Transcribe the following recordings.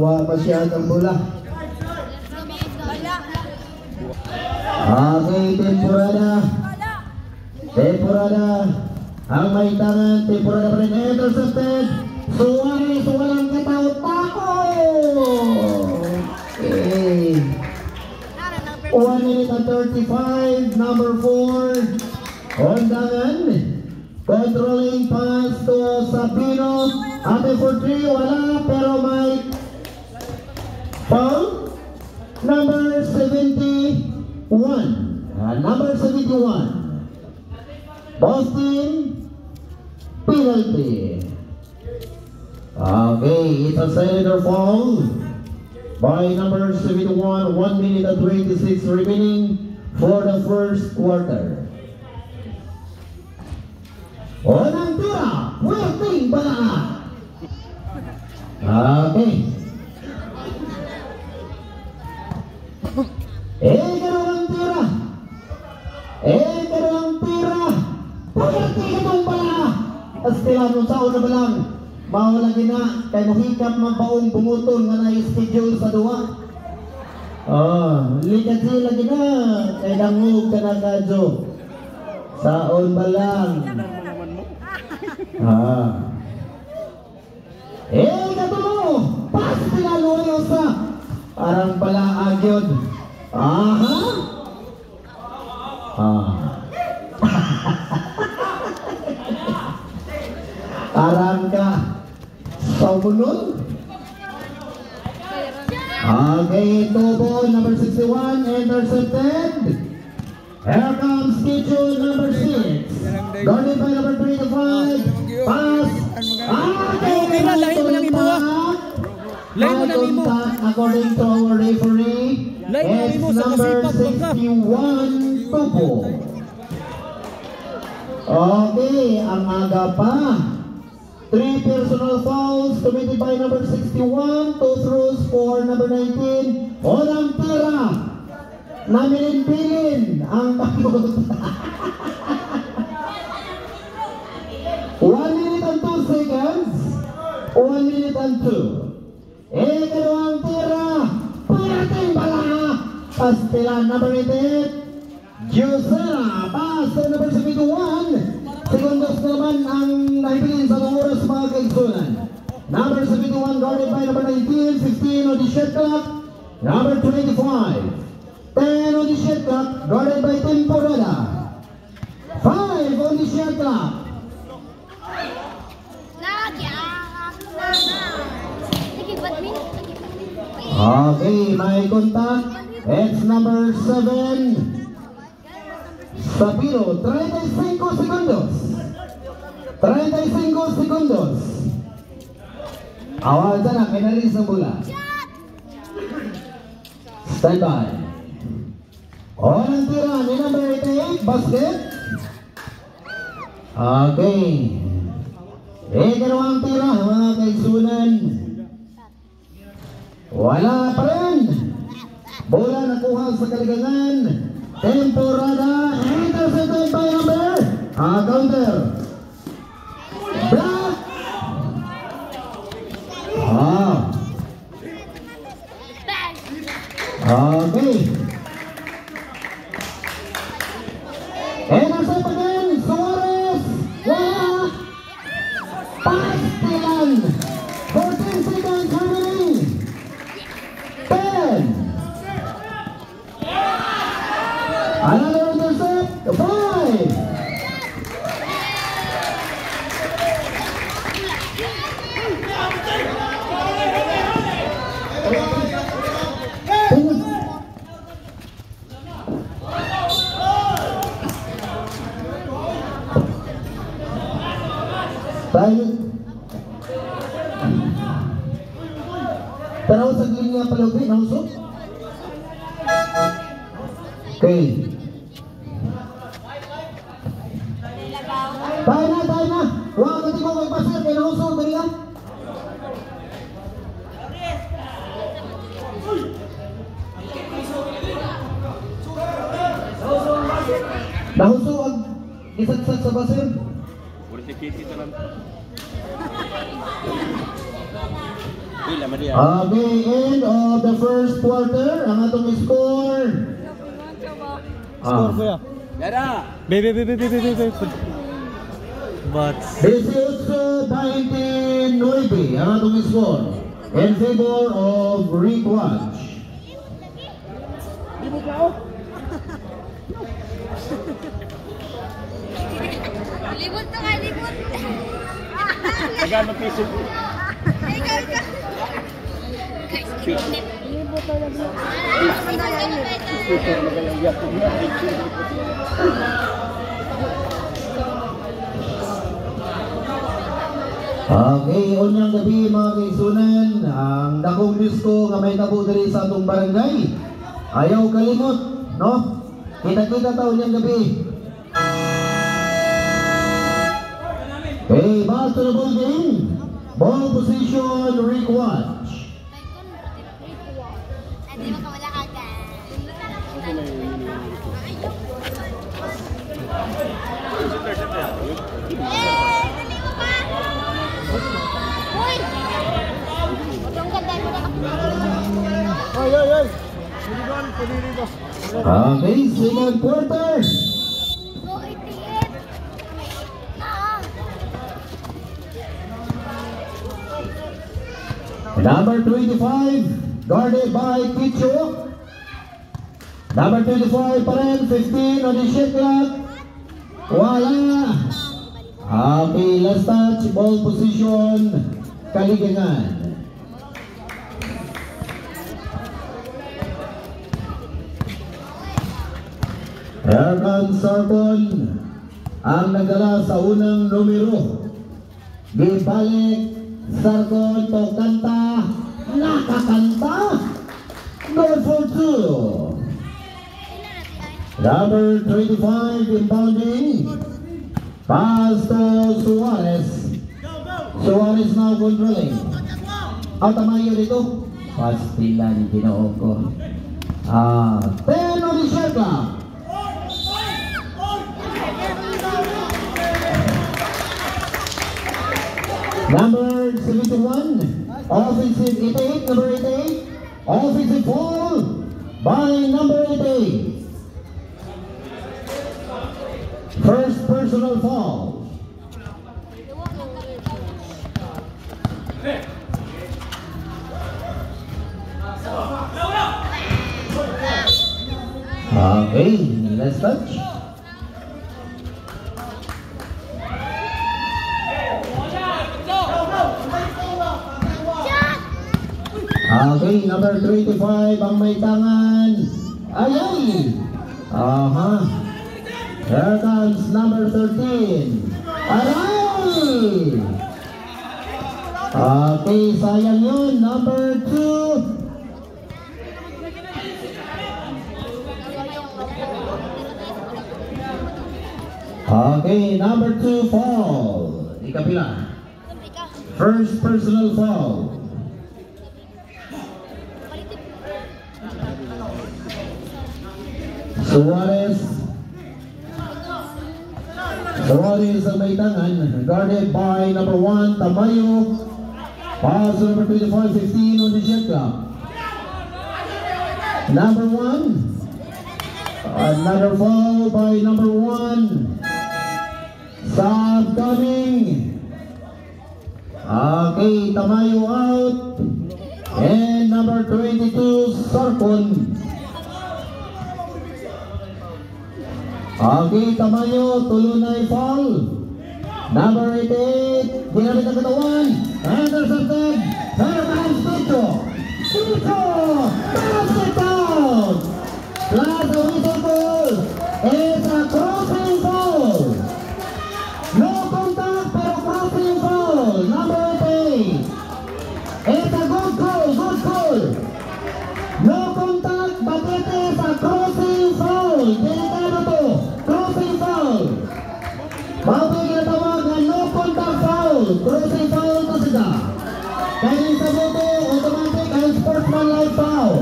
wa masyadong bola. Okay, temporada ang may tangan, temporada pa rin, intercepted. Suarez, walang kataw-tako. Okay, 1 minute and 35, number 4 Hondangan, controlling pass to Sabino, ate for 3, wala, pero may foul. Number 71, number 71, Boston, penalty. Okay, it's a center foul by number 71, 1 minute and 26 remaining for the first quarter. Unang tira, puwerteng bala. Okay. Ikalawang tira. Puwerteng itong bala. Estelano sa una ba lang? Mahulagi na, kay mahikap magbaong bumuton nga na-schedule sa duwa. Likat sila gina, kay dangog ka na kadyo. Saon ba lang? Katulo, pas pinaloyo sa parang pala agyod. Parang ka sa bunod. Okay, Tobo, number 61, intercepted. Here comes schedule number 6. Guarded by number 35. Pass. Lain mo lang imo. Lain mo lang imo. According to our referee, it's number 61, Tobo. Okay, ang aga pa. 3 personal fouls committed by number 61, 2 throws for number 19. Unang tira. Namilin-bilin ang pagod. 1 minute and 2 seconds. 1 minute and 2. Ikalawang tira. Puwerteng bala. Pastilan number 88. Giusera. Pass to number 71. Segundos naman ang nahibilin sa oras mga kaigsunan. Number 71 guarded by number 19. 15 on the shot clock. Number 25. 10 on the shot clock, guarded by Temporada. 5 on the shot clock. Okay, may contact. It's number 7. Sabino, 35 segundos. 35 segundos. Awal sana, kinalis ng bola. Stand by. Unang tira ni number 88, basket. Okay. Ikalawang tira, mga kaigsunan. Wala pa rin. Bola nakuha sa kaligangan. Temporada, intercepted by number. Counter. Block. Okay. Intercept again, Suarez. Wala. Pastilan. 14 seconds remaining. 10. Another intercept. 5. Tanaw sa linya palagi, nausok. Okay. Tayo na. Huwag natin ko magpasir, kaya nausok, dali lang. Nahusok ang isagsak sa pasir. Okay, end of the first quarter. Ang atong score. Score kuya. Bebe. But 18-29 ang atong score in favor of Rick Watch. Libot to ka, libot. Magano piso? Ikaw. Libot to lang. Okay, unyang gabi mga kaisunan, ang dakong disco nga may tabo diri sa atong barangay. Ayaw kalimot, no? Kita-kita ta unyang gabi. Okay, back to the ball game. Ball position, Rick Watch. Hindi mo kawala agad. Dali mo pa! Uy! Ang ganda mo na Ay. Okay, second quarter. Go, itiit! Number 25, guarded by Kicho. Number 25 pa rin, 15 on the shot clock. Wala. Okay, last touch, ball position, Kaligangan. Here comes Sarton, ang nagdala sa unang numero. Gibalik, Sarton, kanta, nakakanta. Goal for 2. Number 25 inbounding. Pass to Suarez. Suarez now controlling. Tamayo dito. Pastilan, ginoo ko. 10 on the shot clock. Number 71, offensive 88, number 88, offensive foul by number 88. First personal foul. Okay, let's touch. Okay, number 25 ang may tangan. Ayay! Here comes number 13. Aray! Okay, sayang yun. Number 2. Okay, number 2 foul. Ikapila. First personal foul. Suarez ang may tangan, guarded by number 1, Tamayo. Pass to number 25, 15 on the shot clock. Number 1. Another foul by number 1. Sub coming. Okay, Tamayo out. And number 22, Sarkon. Okay, Tamayo, tulunay foul. Number 88, ginamit ang katawan. Intercepted. Here comes Tito. Basket down. Plus the whistle ball. It's a crossing foul. No contact pero crossing foul. Number 88. It's a good call, good call. No contact but it is a crossing foul. Delikado to. Crossing foul. Mabig na tawag na no contact foul. Crossing foul to sila. Kaya sa boto, automatic ang sportsmanlike foul.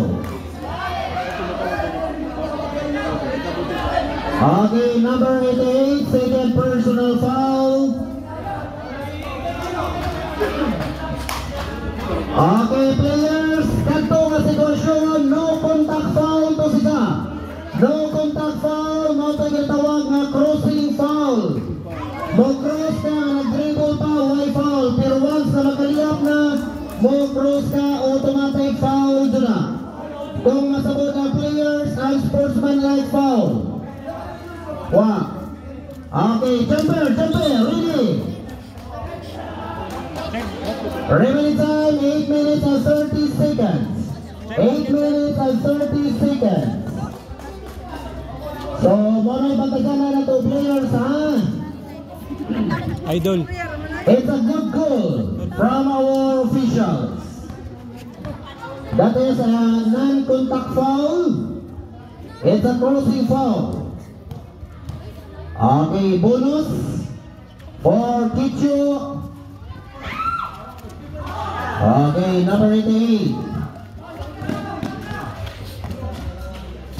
Okay, players, kanto nga sitwasyon, no contact foul to sila. No contact foul, no tawag nga crossing foul. Mo cross ka, nag-dribble pa, why foul? Pero once na makaliyap na, mo cross ka, automatic foul doon na. Kung masabot ang players, ang sportsman-like foul. Wow. Okay, jumper, ready. Remaining time, 8 minutes and 30 seconds. 8 minutes and 30 seconds. So, muna ipagkasana na to players, ha? Idol. It's a good goal from our officials. That is a non-contact foul. It's a crossing foul. Okay, bonus for Kichu. Okay, number 88.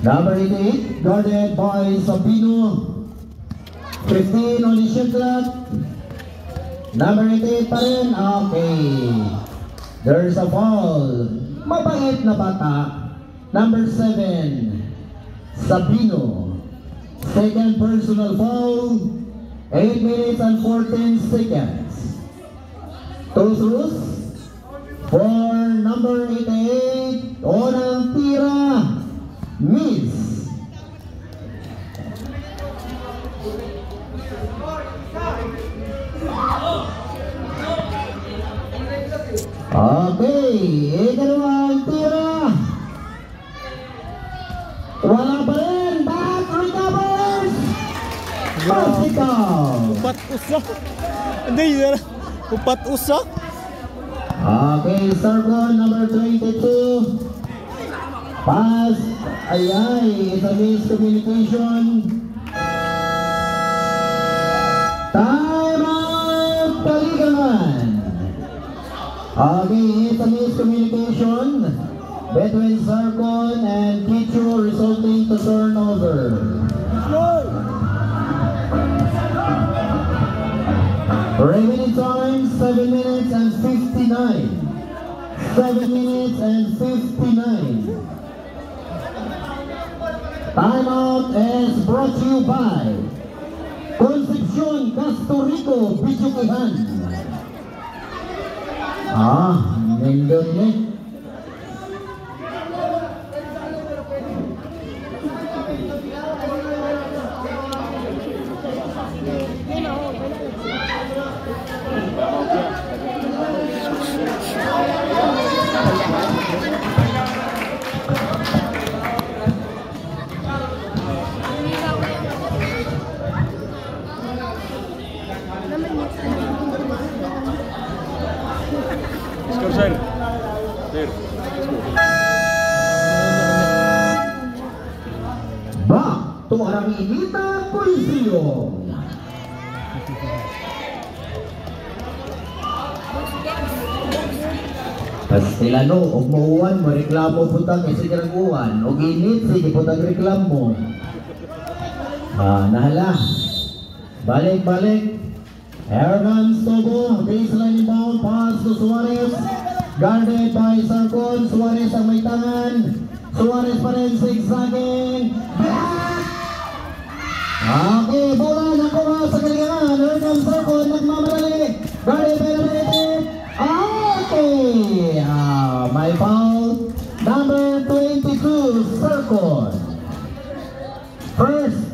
Number 88, guarded by Sabino. 15 on the shot clock. Number 88 pa rin. Okay. There's a foul. Mabait na bata. Number 7, Sabino. Second personal foul. 8 minutes and 14 seconds. Two throws for number 88. Unang tira. Miss. Okay, ikalawang tira. Wala pa rin. Back recovers. Vertical. Upat usak. Hindi, upat usak. Okay, circle number 22. Pass. Ay, it's a miscommunication. Time out, Paligaman. Okay, it's a miscommunication between Sarkon and Kichu, resulting to turnover. Remaining time 7 minutes and 59. 7 minutes and 59. Timeout is brought to you by Concepcion Castro Rico Bichukihan. Nindot niya. Back to Aranguita Coliseum. Kastilano, og mauwan mo, reklamo putang isi karaguan, og init, sige putang reklamo. Nahala. Balik. Here comes Togo, baseline inbound, pass to Suarez. Guarded by Sarkon, Suarez ang may tangan. Suarez pa rin, zigzagging. Okay, bola, nakuha sa kaligangan. Here comes Sarkon, nagmamadali. Guarded by Ramirez. Okay, my foul. Number 22, Sarkon. First,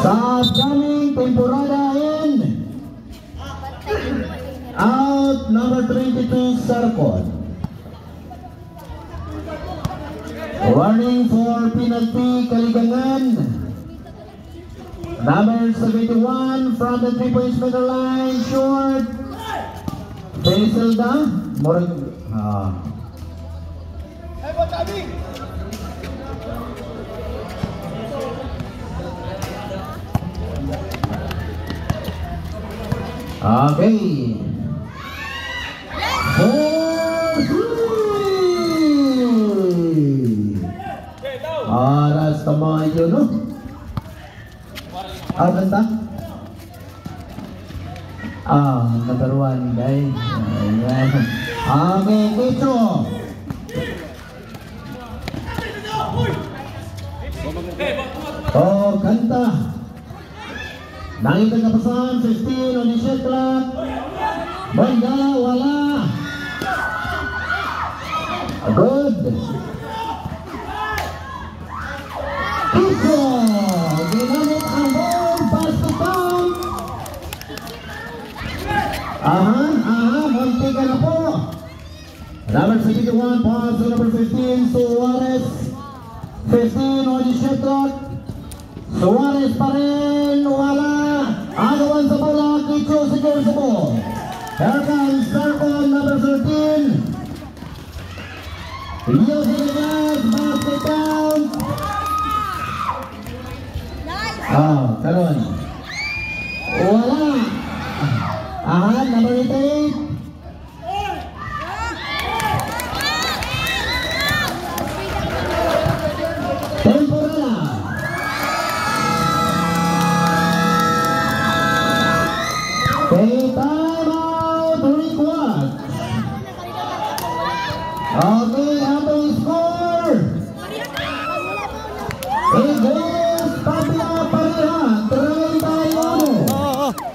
sa upcoming temporada end. Out, number 22, Sarkon. Warning for penalty, Kaligangan. Number 71 from the 3-point meter line, short. Pesilda, okay. 4-3. Aras tamayo, no? Abanta. Number 1 guys. Ayan. Okay, Kicho. Kanta. Nakita ka pasan, 15 on the shot clock. Banda, wala. Good. Kicho. Ginamit ang ball, pass to count. Munti ka na po. Number 71, pass to number 15, Suarez. 15 on the shot clock. Suarez pa rin, wala. Agawan sa bola, Kicho secure sa ball. Here comes Sarkon, number 13. Using the gas, basket down. Karon. Wala. Number 88. Temporada. Okay, time out required. Okay, atong score. Eagles, Pabla Pareha, 31.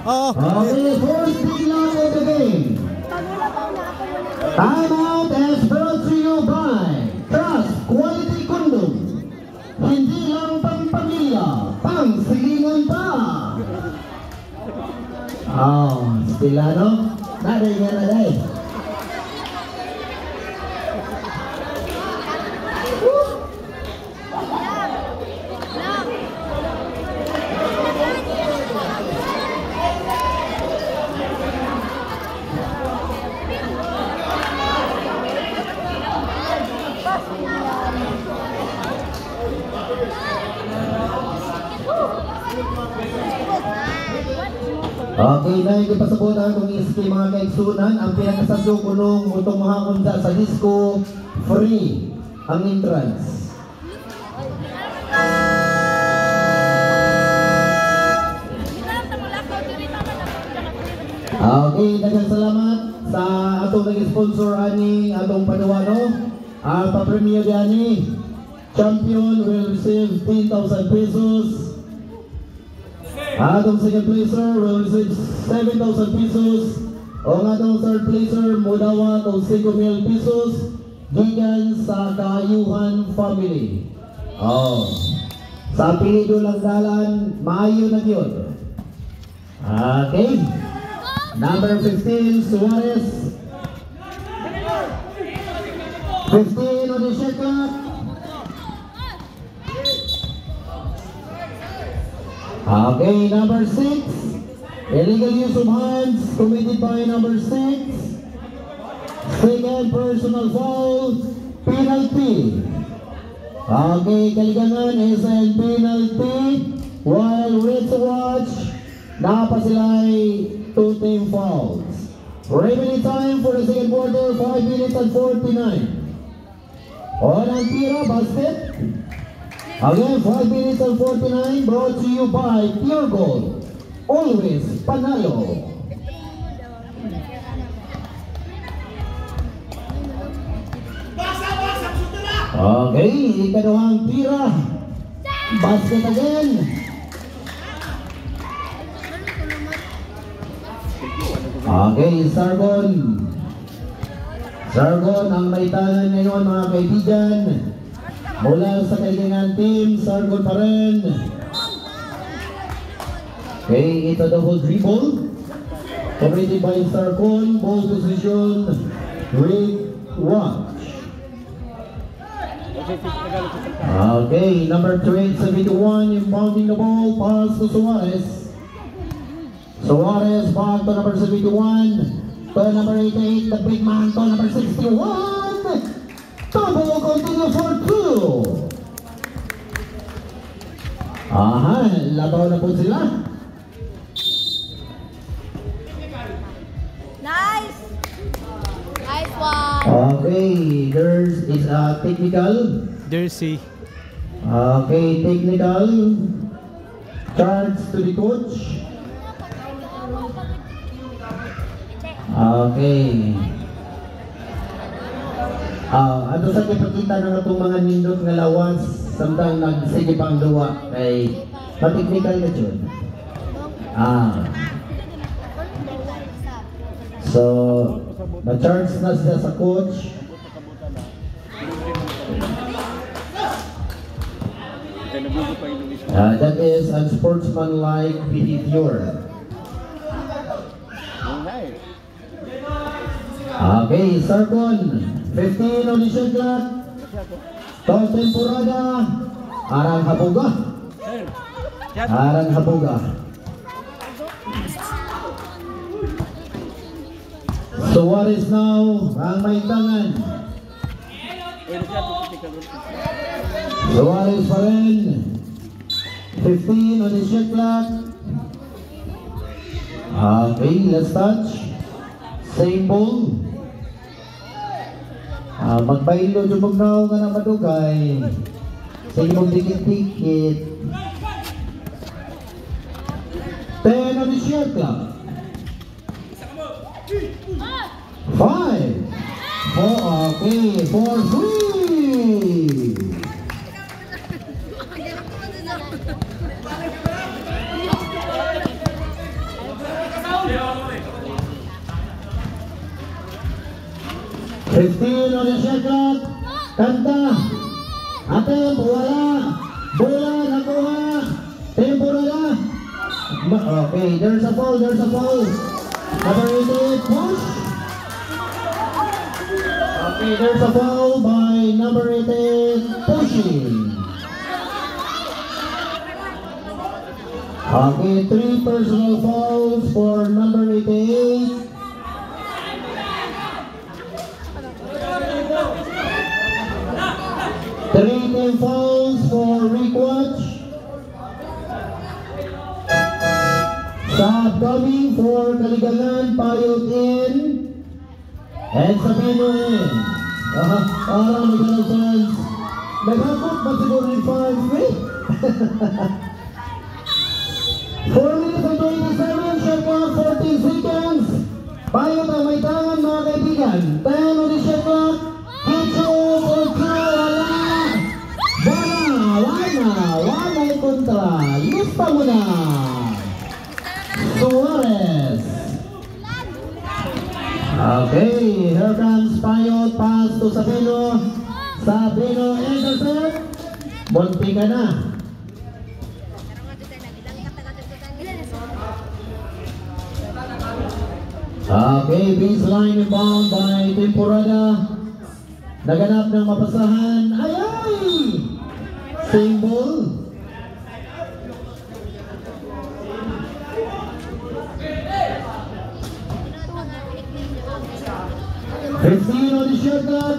Okay, first big line of the game. Time out is brought to you by Trust Quality Condom. Hindi lang pang pamilya, pang silingan pa. Sila no? Naday nga naday. Okay, na yung pasabutan kung iski mga kaigsunan, ang pinakasadyo kulong utong mahakon sa disco, free ang entrance. Okay, daghang salamat sa atong nag-sponsor ani atong panuwano. Ang pa-premier ani, champion will receive 10,000 pesos. Atong second placer will receive 7,000 pesos. O atong third placer mudawat og 5,000 pesos gikan sa Kaayuhan family. Sa pilido lang dalan, maayo na gyud. Okay. Number 15, Suarez. 15 on the shot clock. Okay, number 6, illegal use of hands committed by number 6. Second personal foul, penalty. Okay, kaligangan is a penalty. While red to watch, napa sila ay 2 team fouls. Remaining time for the second quarter, 5 minutes and 49. On ang tira, basket. Again, 5 minutes and 49, brought to you by Pure Gold. Always panalo. Okay, ikaduhang tira. Basket again. Okay, Sargon. Sargon ang maitangan ngayon mga kaibigan. Mula sa kailangan team, Sargon pa rin. Okay, ito the whole dribble. Completed by Sargon, ball position, rig watch. Okay, number 271 impounding the ball, pass to Suarez. Suarez back to number 71, to number 88, the big man to number 61. Double continue for 2. Labaw na po sila. Nice! Nice one! Okay, there's is a technical. Jersey. Okay, technical. Charge to the coach. Okay. Ato sa kipagkita na itong mga nindot nga lawas samtang nagsige pang duwa kay matiknikal na dyan. So, na-charge na sila sa coach. That is unsportsmanlike behavior. Okay, Sargon, 15 on the shot clock. Tol temporada, Arang Hapuga. Arang Hapuga. Suarez now, ang may tangan. Suarez pa rin. 15 on the shot clock. Okay, let's touch. Same ball. Magpailo jumugnaw nga na madugay. Sa imong dikit-dikit. 10 on the shot clock. 5 4 okay 4-3. Fifteen on the shot clock. Kanta. Attempt. Wala. Bola. Nakuha. Temporada. Okay. There's a foul. There's a foul. Number 88. Push. Okay. There's a foul by number 88. Pushing. Okay. 3 personal fouls for number 88. 3 team fouls for Rick Watch. Sab coming for Kaligangan, Payot in. And Sabino in. Parang may sense. Naghapot ba siguro yung 5-3? 4 minutes and 27, shot clock, 14 seconds. Payot ang may tangan mga kaibigan. 10 on the shot clock. Kitso, wala kontra. Lista mo na. Suarez. Okay, here comes Payot. Pass to Sabino. Sabino intercept. Munti ka na. Okay, baseline inbound by Temporada. Naganap ng mapasahan. Ay! Symbol. Fifteen on the shot clock.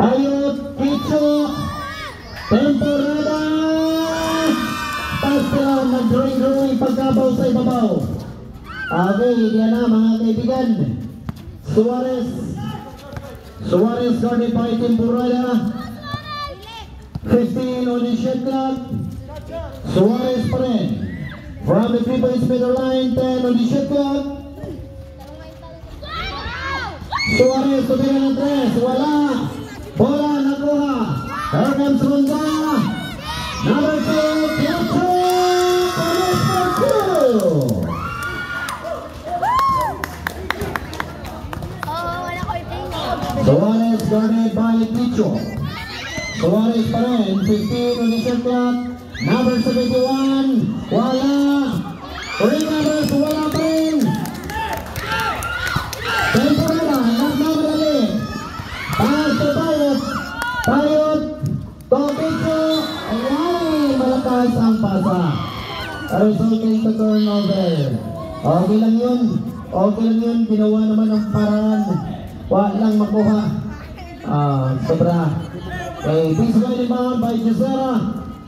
Payot, Kitso, Temporada. Pasta, nag-drawing pagkabaw sa ibabaw. Okay, yan na mga kaibigan. Suarez. Suarez guarded by Temporada. 15 on the shot clock. Suarez pa rin. From the 3-point middle line, 10 on the shot clock. Suarez tumira ng 3. Wala. Bola nakuha. Here comes Ronda. Number 2, Pietro. Connect for 2. Suarez guarded by Pietro. Suarez pa rin, 15 on the shot clock. Number 71, wala. Rebounders, wala pa rin. Temporada, nagmamadali. Pass to Payot. Payot, Topito. Ay, malakas ang pasa. Resulting to turnover. Okay lang yun. Okay lang yun. Ginawa naman ang paraan. Walang makuha. Sobra. Okay, baseline inbound by Gisera.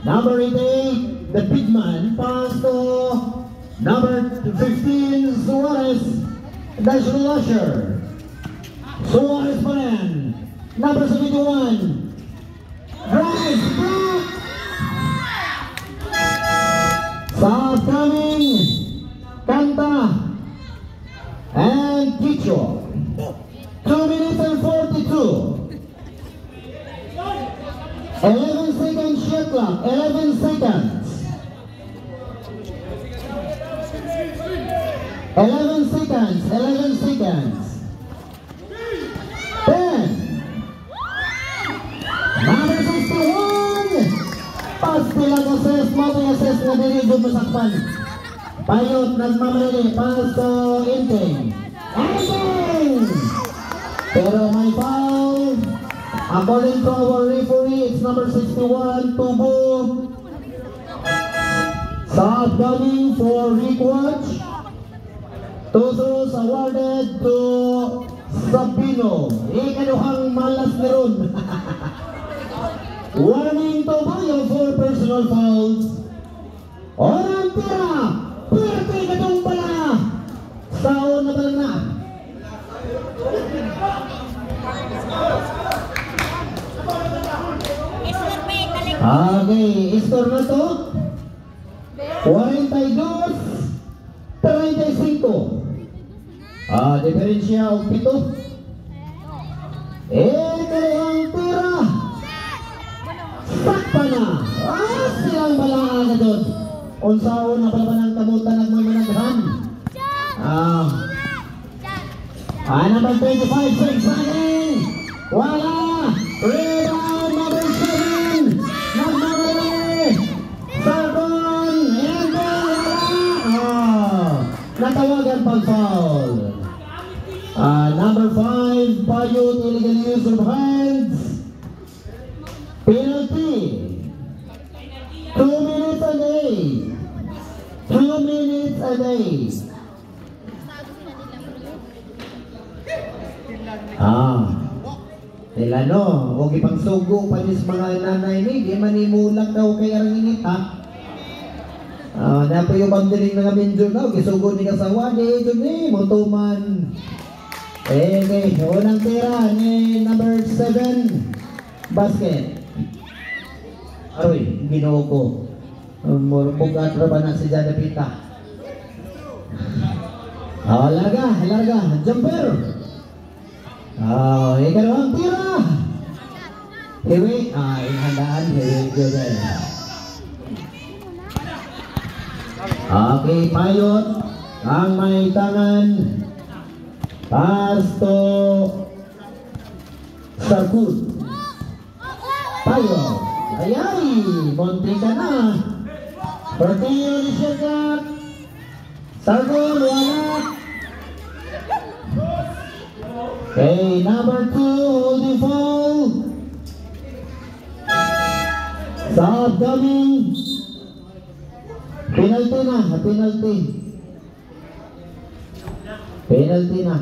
Number 88, the big man. Pass to number 15, Suarez. That's the Lusher. Suarez pa rin. Number 71. Drive back. South coming. Kanta. And Kitchen. ratio. 2 minutes and 42. 11 seconds shot clock. 11 seconds. 11 seconds. 11 seconds. 10. Number 61. Pasti lang assess. Mabay assess na dinigod masakpan. Payot, nagmamalili. Pass to Inting. Inting! Pero may foul. According to our referee, it's number 61, Tubo. Stop coming for rewatch. Two throws awarded to Sabino. Ikaduhang malas ni Ron. Warning to Bayo for personal fouls. Orang tira. Pwerte katong bala. Saon na bala na. Okay, score na to. 42-35. Diferensya o 7. Kalawang tira. Sakpa na. Silang balaan na doon. Unsaon na pala ng kamutan nagmamanaghan. Number 25, 6 again. Wala. Rebound number 7. Nagmamalali. Sargon. And wala. Natawagan pang foul. Number 5, Payot, illegal use of hands. Penalty. 2 minutes a day. 2 minutes a day. Nila no, huwag ipang sugo pa nis mga nanay ni, di manimulak daw kay arang init ha. Napo yung pagdiling na kami dyan daw, gisugo ni kasawa, di ito ni, mutuman. Okay, unang tira ni number 7, basket. Aroy, ginoo ko. Murupog atra ba na si Jada Pita? Larga, jumper. Ikalawang tira. Hiwi, inhandaan, hiwi good. Okay, Payot ang may tangan. Pass to Sarkut. Payot. Ayay, konti ka na. Pertiyo ni Syagat. Sarkut, wala. Okay, number 2, holding foul. Stop coming. Penalty na, penalty. Penalty na.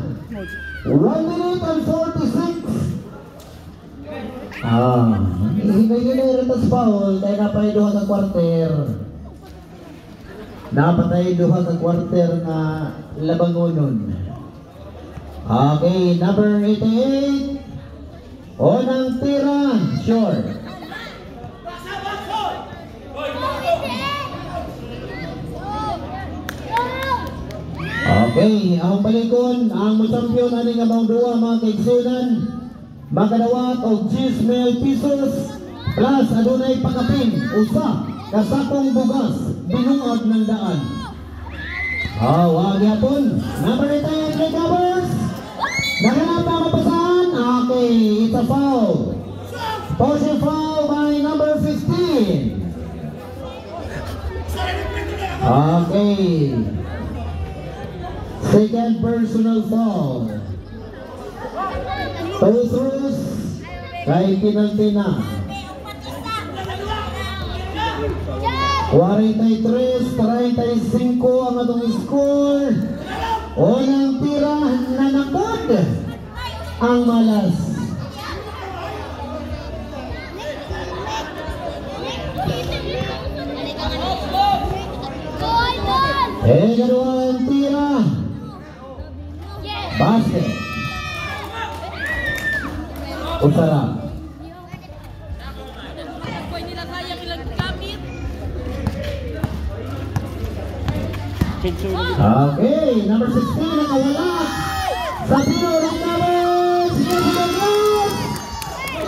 1 minute and 46. Hingay-hingay rin tas foul. Kaya napay duha ka quarter. Napatay duha ka quarter na labangonon. Okay, number 88. Unang tira, short. Okay, ang balikon, ang champion aning among duwa mga kaigsunan. Makadawat og 10,000 pesos plus adunay pakapin, usa kasakong bugas, binungod ng daan. Wag yapon. Number 88 recovers. Naganap na mapasahan. Okay, it's a foul. Partial foul by number 15. Okay. Second personal foul. Two throws. Kay penalty na. 43-35 ang atong score. Unang tira na nakod ang malas. Dalawang tira. Basket. Usara. Okay, number 16 nakawala. Sa pinaulit namin,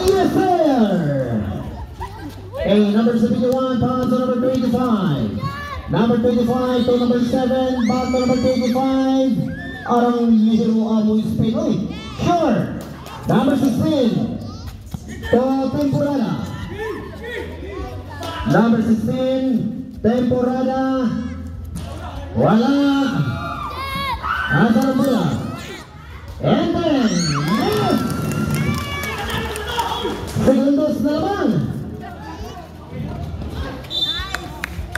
yes sir! Okay, number 71, pass to number 25. Number 25 to number 7, back to number 25. Arang hero amo spin. Uy, sure! Number 16 to Temporada. Number 16, Temporada. Wala. Asa na bola. And then, yes! Segundos na naman.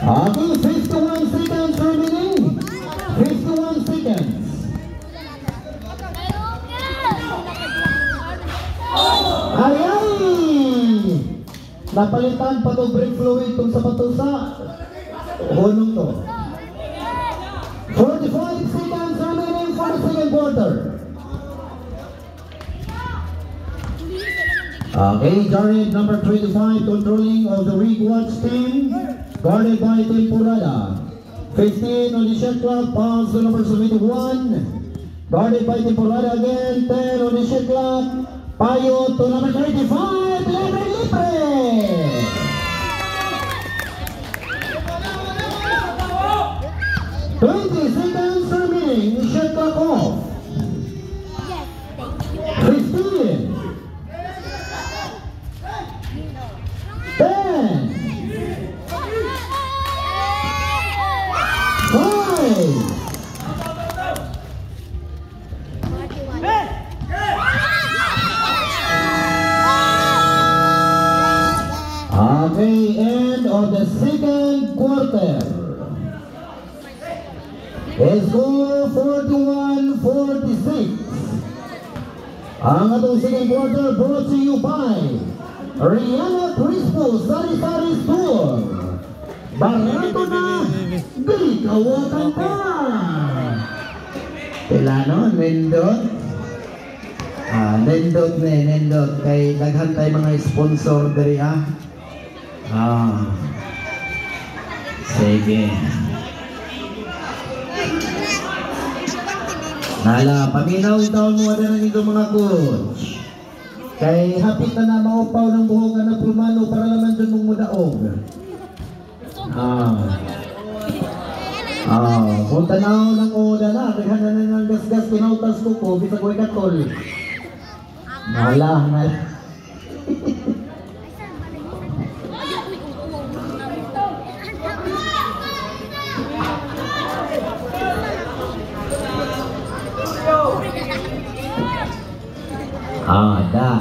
Okay, 51 seconds remaining. 51 seconds. Ay! Napalitan pa to brake fluid itong sapatos sa honong to. 45 seconds remaining for the second quarter. Okay, Jared, number 25, controlling of the Rig Watch team, guarded by Temporada. 15 on the shot clock, pass to number 71, guarded by Temporada again. 10 on the shot clock, payo to number 35, Libre Libre. Seconds remaining, shot clock off. 15. 10. 5. Okay, end of the second quarter. Score 41-46. Ang atong second quarter brought to you by Rihanna Crispo Sari-Sari Store. Barato na, di kawakan pa. Sila no, nindot. Nindot na, nindot. Kay daghan tayo mga sponsor dari sige. Nala, paminaw itaw mo na nito mga coach. Kay hapit na maupaw ng buhok na plumano para naman dyan mong mudaog. Kung tanaw ng oda na, kaya na ng gas-gas, kinautas ko po, bisa ko ikatol. Nala. Da.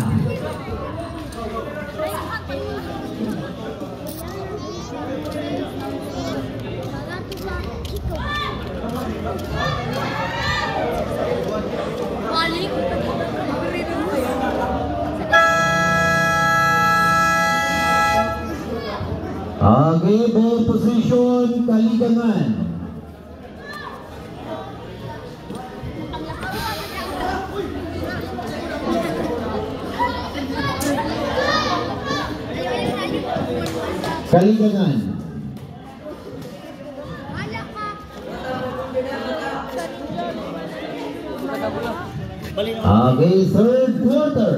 Okay, ball position, Kaligangan. Kaligangan. Okay, third quarter.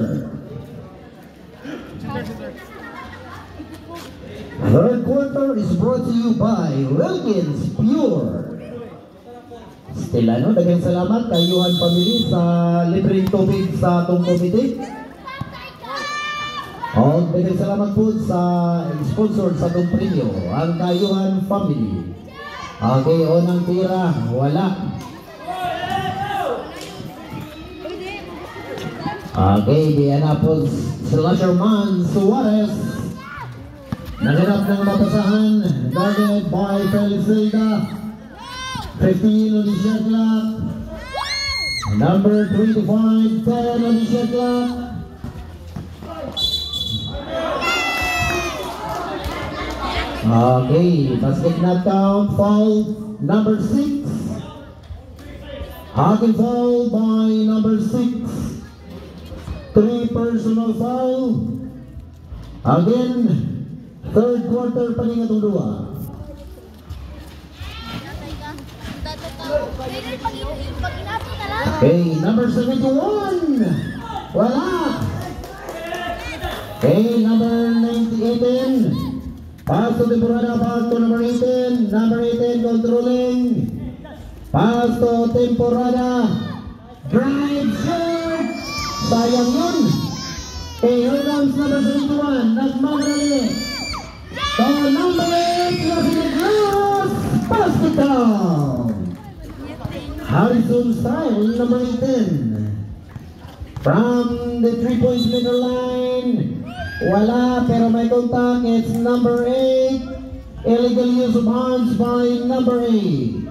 Third quarter is brought to you by Wilkins Pure. Still daghang salamat kayuhan family sa libreng tubig sa atong committee. Daghang salamat po sa sponsor sa atong premyo, ang Kayuhan family. Okay, unang tira, wala. Okay, diyan na po Slasherman Suarez. Naganap ng matasahan, guarded by Felicilda. 15 on the shot clock. Number 25, 10 on the shot clock. Okay, basket not count, foul number 6. Hockey foul by number 6. 3 personal foul. Again, third quarter pa rin itong dua. Pag inato na Okay, number 71. Wala. Okay, number 18. Pass to temporada, pass to number 18. Number 18 controlling. Pass to temporada. Drive shot. Sayang yun. Okay, here comes number 71. Nagmamadali. So, number 8, Yosin Cruz. Pass it down. Harrison Style, number 18. From the 3-point middle line. Wala, pero may contact. It's number 8. Illegal use of hands by number 8.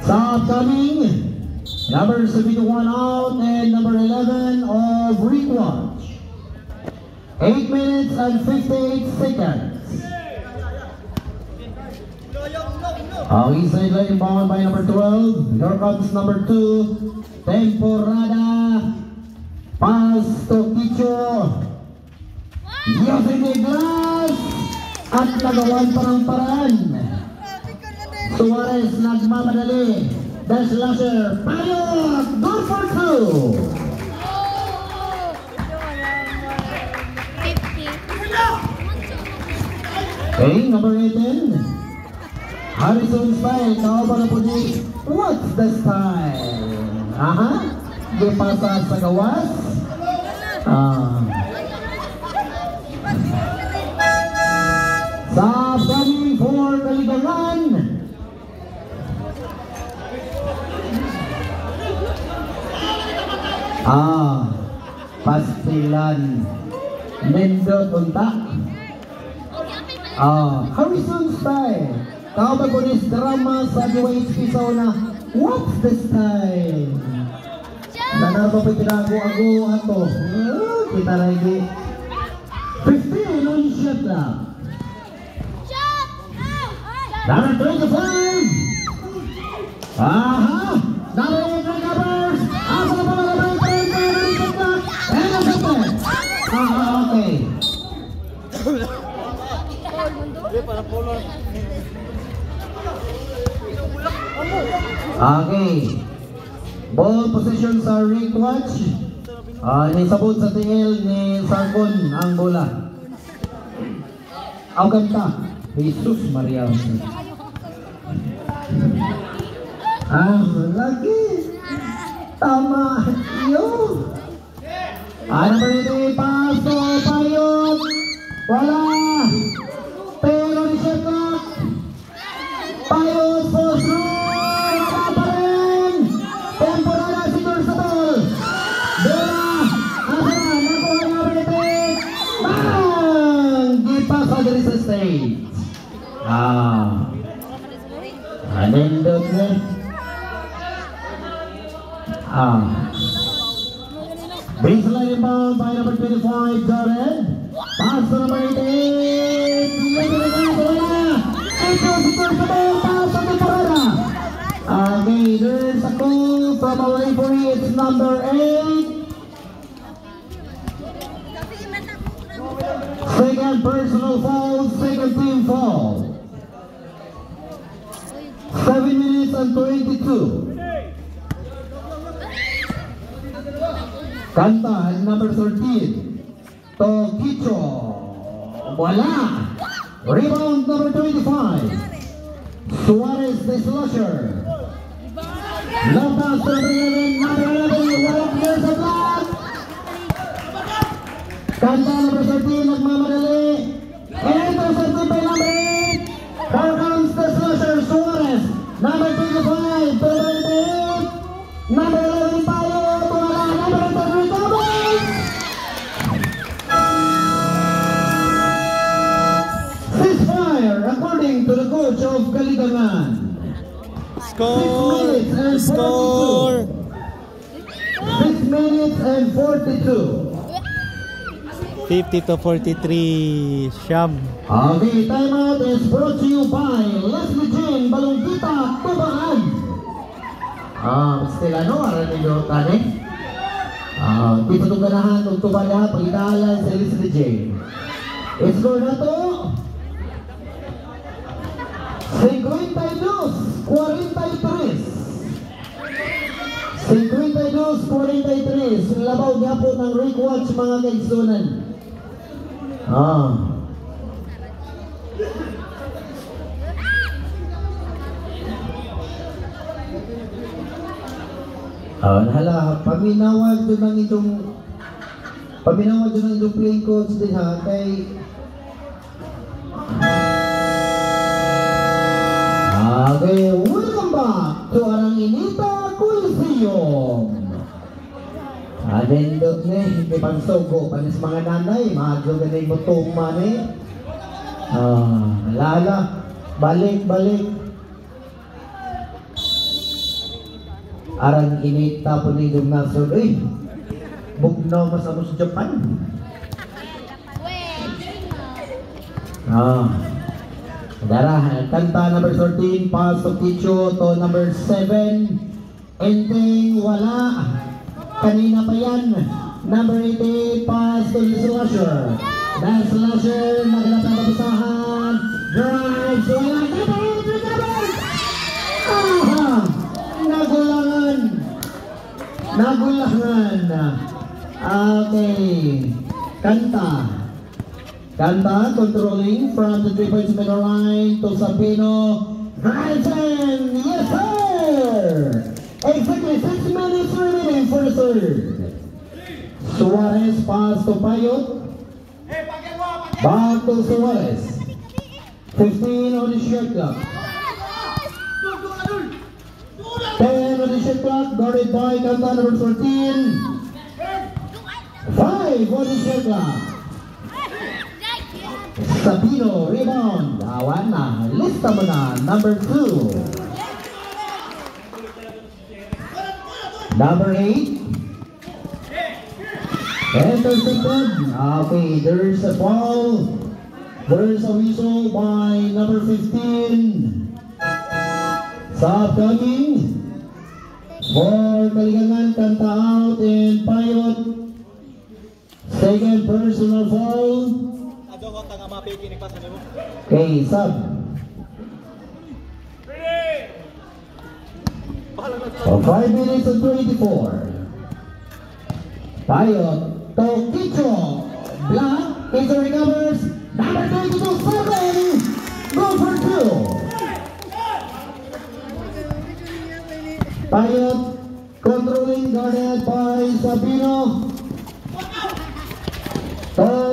Sa upcoming, number 71 out and number 11 of rewatch. 8 minutes and 58 seconds. East side line bound by number 12. Here comes number 2. Temporada. Pass to Kicho. Yosin Glass. At nagawan pa ng paraan. Suarez nagmamadali. Dash lasher. Payot. Good for 2. 50. Okay, number 18. Harrison Style, kau ba na po di? What's the style? Aha, di pasa sa gawas. Sa coming for Kaligangan. Pastilan. Nindot unta. Harrison Style. Kau ba po nis drama sa UHP sauna? What's the style? Nanapa pa tinago-ago ato. Kita lagi. 15 on shot lang. Number 25. Aha! Number 8 recovers. Asa na pala number 8. And a second. Okay. Okay. Ball position sa Rick Watch. Nisabot sa tingil ni Sargon ang bola. Ang kanta. Jesus Maria. Lagi. Tama. Yo. Number 8. Paso. Payot. Wala. Pero ni Shetlak. Payot. Post room. Temporada siguro sa ball. Bola. Asa na. Nakuha nga Ritek. Bang! Gipasa diri sa stage. Anindot na. Baseline inbound by number 25, Jared. Pass to number 8. Ito siguro sa ball. Pass sa temporada. Okay, there's a call from a referee. It's number 8. Second personal foul, second team foul. 7 minutes and 22. Kanta, number 13. Tokicho. Wala. Rebound number 25. Suarez the slasher. Long pass to number 11. Walk there's a block. Kanta number 13. Nagmamadali. Intercepted by number 8. Here comes the slasher. Suarez. Number 25. To number 8. Number 11. Payo. Wala. Number 10. Recovers. Ceasefire according to the coach of Kaligangan. Score! 6 minutes and 42. 50-43. Siyam. Okay, timeout is brought to you by Leslie Jane Balongkita Tubaan. Still ano, aral nyo tani? Dito itong ganahan ng Tubala, pag-inaalan sa Leslie Jane. Score na to 52-43. 52-43. Labaw nga po ng Rick Watch mga kaigsunan. Hala, paminawag doon ng itong playing coach din ha, kay okay, welcome back to Aranginita Coliseum. Adendot ni, hindi pang sogo, panis mga nanay, maadyo ka na yung butong mani. Lala, balik. Aranginita po ni yung nasod, bugnaw masamo sa Japan. Darah, kanta number 13, pass to Kicho to number 7. Ending, wala. Kanina pa yan. Number 88, pass to the Slasher. Dan Slasher, naglap ng kapusahan. Drives, wala. Nagulangan. Okay. Kanta, controlling from the 3-point middle line to Sabino. Drives in. Yes, sir. Exactly 6 minutes remaining for the third. Suarez pass to Payot. Back to Suarez. 15 on the shot clock. 10 on the shot clock. Guarded by Kanta number 14. 5 on the shot clock. Sabino, rebound. Awan na. Lista mo na. Number 2. Number 8. Intercepted. Okay, there's a foul. There's a whistle by number 15. Sa upcoming. For Kaligangan, Kanta out and Payot. Second personal foul. Okay, sub. For 5 minutes and 24. Payot to Kicho. Black. Kicho recovers. Number 22, 7. Go for 2. Payot controlling, guarded by Sabino.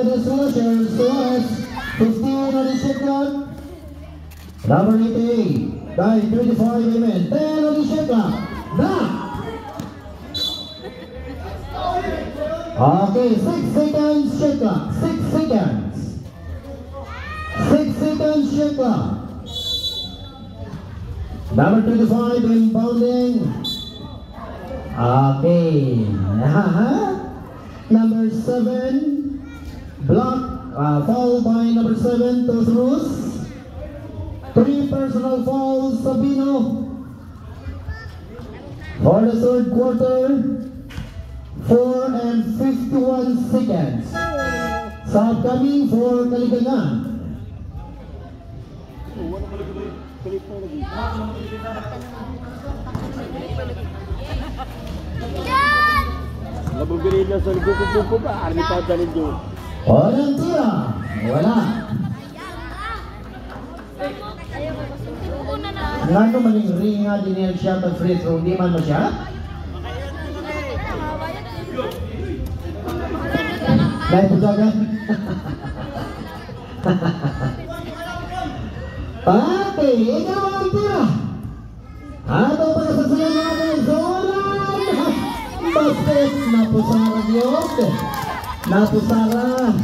The Slasher, Suarez, 15 on the shot clock. Number 88, 25 women, 10 on the shot clock. Black. Okay, 6 seconds shot clock. 6 seconds. 6 seconds shot clock. Number 25 inbounding. Okay. Number 7. Block, foul by number 7 to Cruz. 3 personal fouls, Sabino. For the third quarter, 4 and 51 seconds. Sa upcoming for Kaligangan. Nabubirin na sa lugo ba? Army pa dalhin doon. Walang tira. Wala. Ngano maning ring nga din siya pag free throw, di man mo siya? Dahil po jagan. Okay, ikaw ang tira. Ato para sa sayo natin, Zoran! Basket, napusaran yun. Napusara.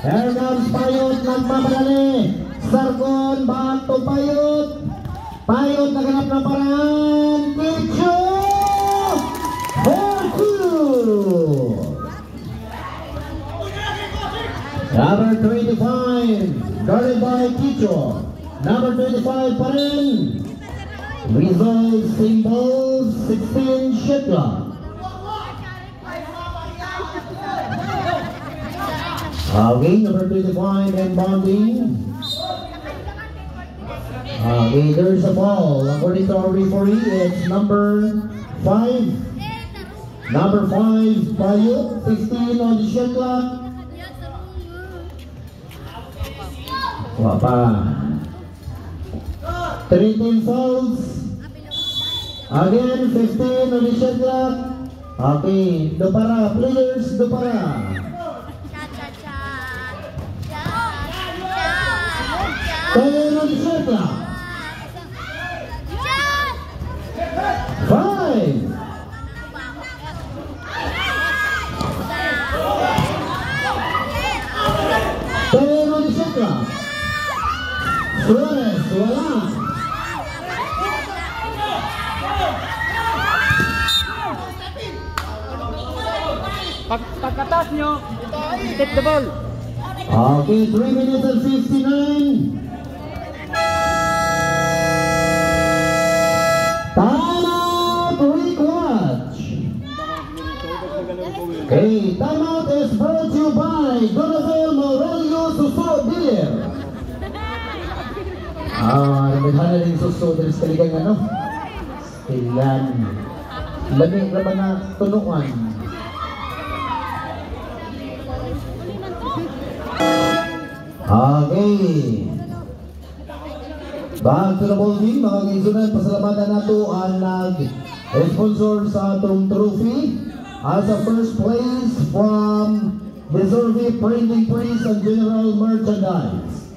Here comes Payot, nagmamadali. Sargon, back to Payot. Payot, naganap ng paraan. Kicho! 4-2. Number 25, guarded by Kicho. Number 25 pa rin. Result symbol 16 shot clock. Okay, number 25 and bonding. Okay, there's a ball. According to our referee, it's number 5. Number 5, Payot, 16 on the shot clock. Wapa. 13 fouls. Again, 15 on the shot clock. Okay, Dupara, players, Dupara. Kaya on the shot clock. 5. Kaya on the shot clock. Suarez, wala. Pagkatas nyo, tip the ball. Okay, 3 minutes and 59. Timeout, quick watch. Okay, timeout is brought to you by Donovan Morello Suso Dealer. Nagmana rin suso dahil sa kaligang ano? Ilan. Lamig naman na tunukan. Okay. Back to the ball team, mga kaisunan, pasalamatan nato ang nag-sponsor sa atong trophy. As a first place from Deserve Printing Press and General Merchandise.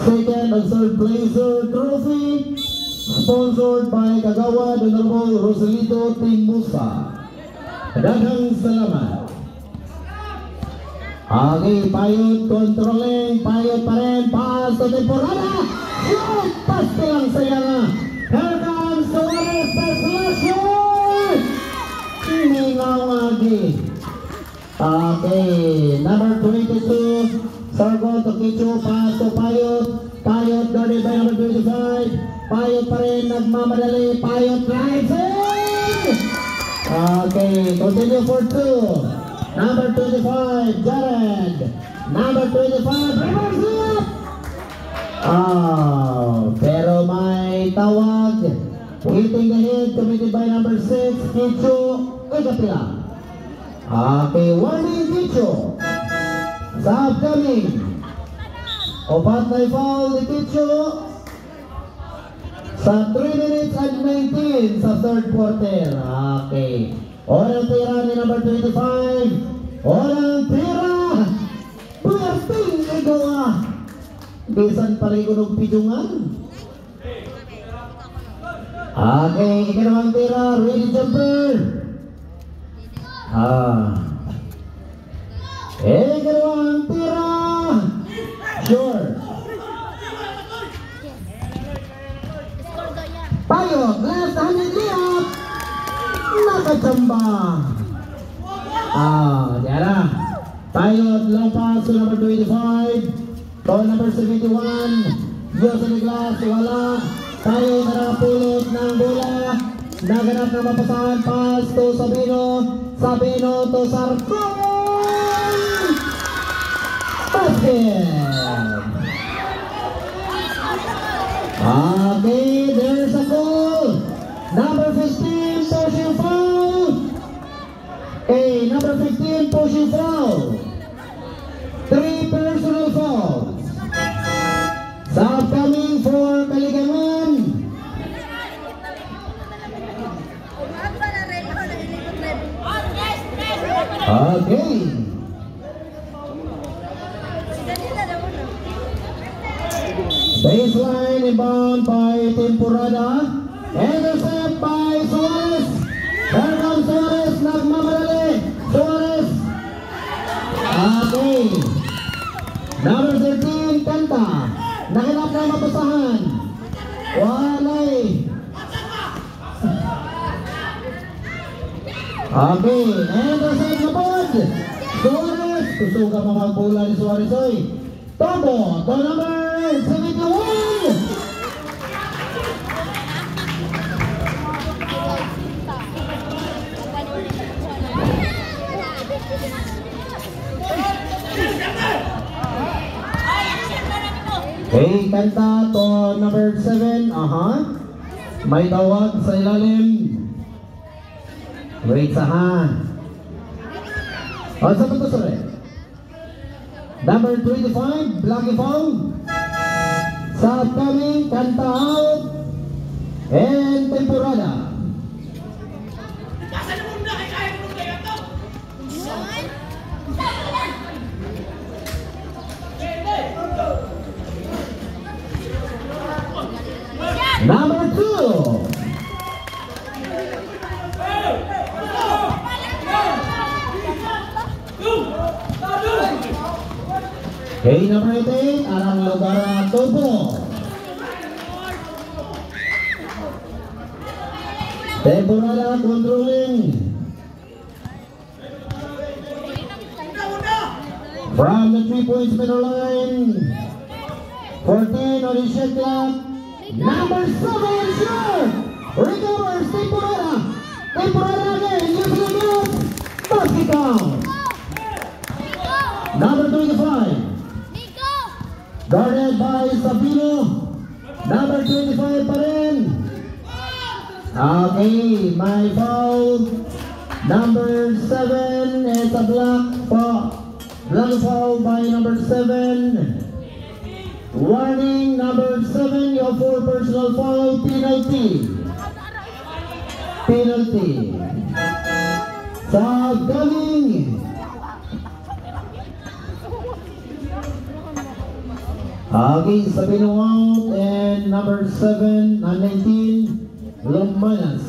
Second and third placer trophy, sponsored by Kagawa Honorable Rosalito Timbusa. Daghang salamat. Okay, Payot controlling, Payot pa rin, pass to temporada. Shoot! Pass ko lang saya nga. Here comes Suarez sa slasher! Mingaw lagi. Okay, number 22, Sargon to Kicho, pass to Payot. Payot guarded by number 25. Payot pa rin, nagmamadali. Payot drives in! Okay, continue for 2. Number 25, Jared. Number 25, reverse it! Pero may tawag. Hitting the head, committed by number 6, Kicho. Ikapila. Okay, warning Kicho. Sa upcoming. Opat na foul ni Kicho. Sa 3 minutes and 19 sa third quarter. Okay. Orang tira ni number 25. Orang tira. Puerting igawa. Bisan paligunog pidungan. Okay, ikalawang tira. Ready jumper. Ikalawang tira. Short. Payot, left-handed layup. Nakachamba. Diara. Payot, long pass to number 25. To number 71. Jose de Glass, wala. Payot nakapulot ng bola. Naganap na mapasahan, pass to Sabino. Sabino to Sarcon. Basket. Okay, there's a goal. Number 15, pushing foul. Okay, number 15, pushing foul. 3 personal fouls. Sa upcoming for Kaligaman. Okay. Baseline inbound by Temporada. Intercept by Suarez. Here comes Suarez. Nagmamadali. Suarez. Okay. Number 13, Kanta. Nakinap na mapasahan. Walay. Okay. Intercept na pod. Suarez. Susuga mga bola ni Suarez. Oy. Tobo. To number 71. Okay, Kanta to number 7. May tawag sa ilalim. Wait sa hand. Sa puto sore. Number 25, Blacky Foul. Sa upcoming, Kanta out. And Temporada. Number 2. Okay, number 18, Arang Lugara Topo. Temporada controlling. From the 3 points middle line. 14 on the shot clock. Number 7 shot. Recovers Temporada. Temporada again. Using the miss. Basket count. Number 25. Guarded by Sabino. Number 25 pa rin. Okay, my foul. Number 7 is a block foul by number 7. Warning, number 7, you have 4 personal foul, penalty. Penalty. Sa galing. Okay, Sabino out, and number 7, 19, Lumanas.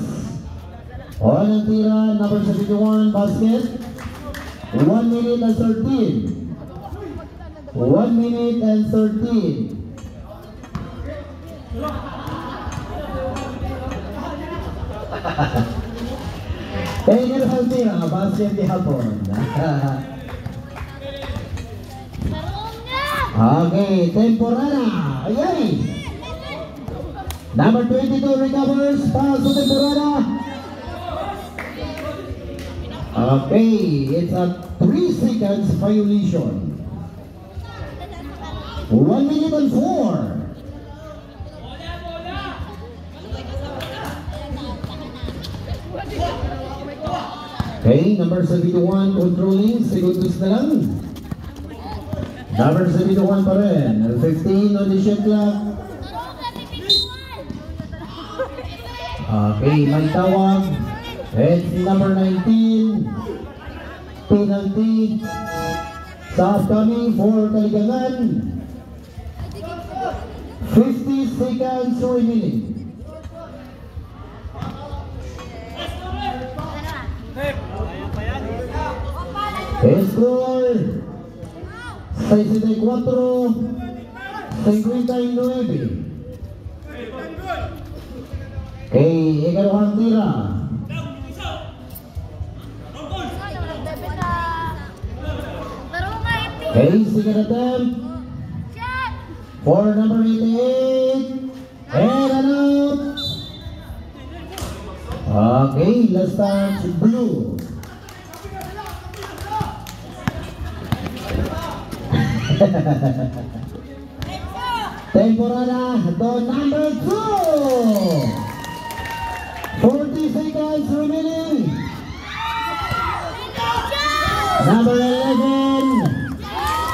On ang tira, number 71, basket. 1 minute and 13. 1 minute and 13. Eh, yun ang tira, basket di hapon. Okay, Temporada. Ayay. Number 22 recovers. Pass to Temporada. Okay, it's a 3 seconds violation. 1 minute and 4. Okay, number 71 controlling. Segundos na lang. Number 71 pa rin. 15 on the shot clock. Okay, may tawag. It's number 19. Penalty. Sa upcoming for Kaligangan. 50 seconds remaining. Score 64, 59. Okay, ikalawang tira. Okay, second attempt. For number 88. And an out. Okay, last touch blue. Temporada to number 2. 40 seconds remaining. Number 11.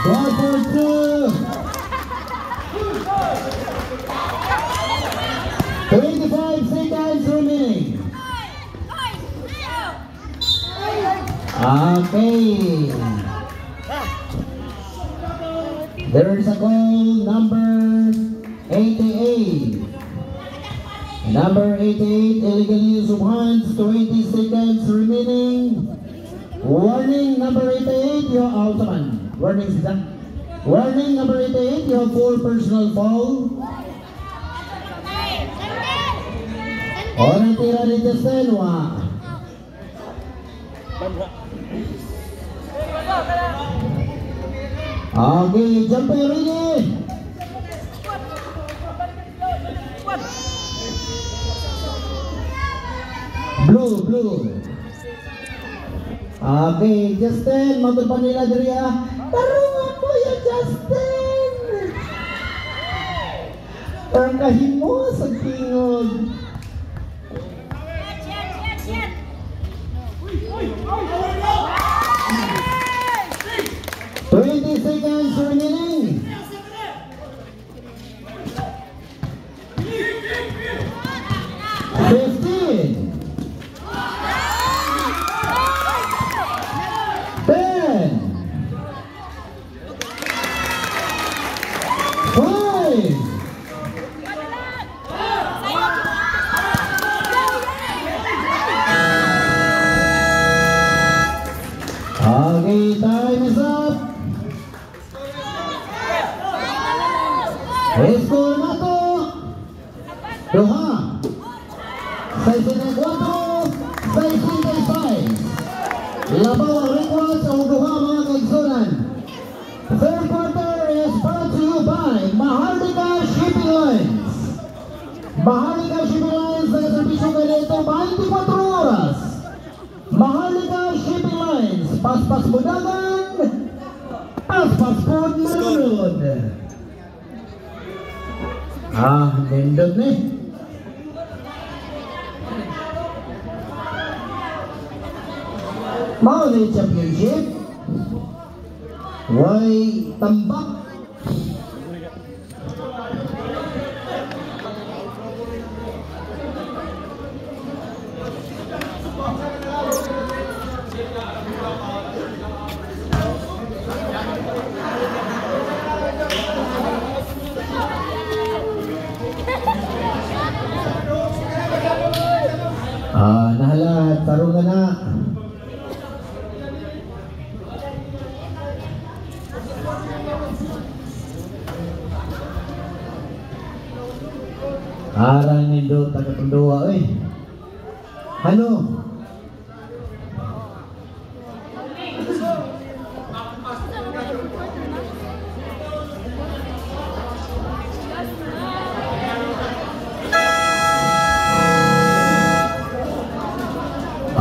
Go for 2. 25 seconds remaining. Okay. There is a goal, number 88. Number 88, illegal use of hands, 20 seconds remaining. Warning, number 88, you are out man. Warning, Sisa. Warning, number 88, you have 4 personal foul. Orang tira ni Justin, wah. Okay, jumper ready. Blue. Okay, Justin, matupan nila diri ah. Tarungan mo ya Justin. Parang kahimo sa tingog. 15, 10, 5, 'Okay, time is up. Score na to. Duha. 64, 66. Labaw ang record sa duha mga kaigsunan. Third quarter is brought to you by Maharlika Shipping Lines. Maharlika Shipping Lines na servisyo ganito 24 oras. Maharlika Shipping Lines, paspas mo dagan, paspas po nunod. Nindot ni. Mao ni championship. Way tambak. Nahala, tarungan na. Arang nindo taga-tunduwa, Ano?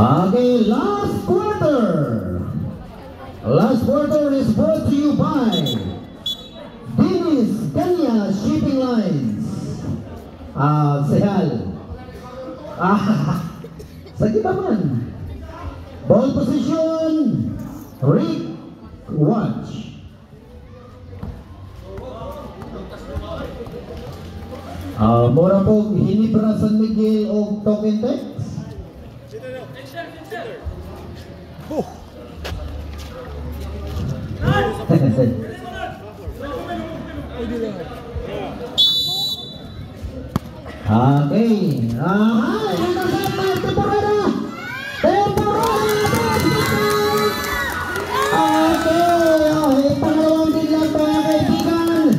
Okay, last quarter. Last quarter is brought to you by Dinis Kenya Shipping Lines. Sehal. Sakit naman. Ball position. Rick Watch. Mura po hinibra San Miguel o Token Tex. Okay. Temporada. Okay. Pangalawang biglang mga kaibigan.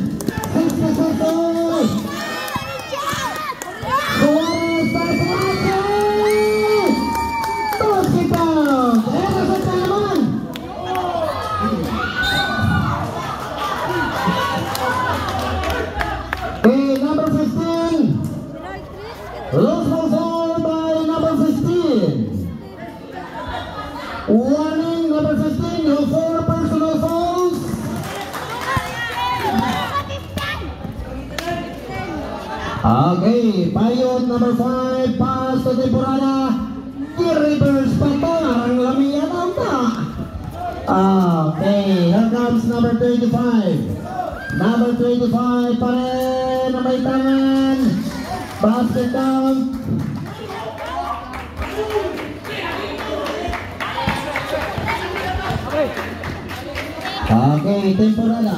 66. Suarez para sa Macho. Touchdown. Sa naman. Number 15. Lost ball by number 15. Warning, number 15, no 4 personal fouls. Okay, payot number 5, pass to Temporada. I-reverse pa ito, ang lamiyan ang ta. Okay, here comes number 25. Number 25 pa rin na may tangan. Basket down. Okay, Temporada.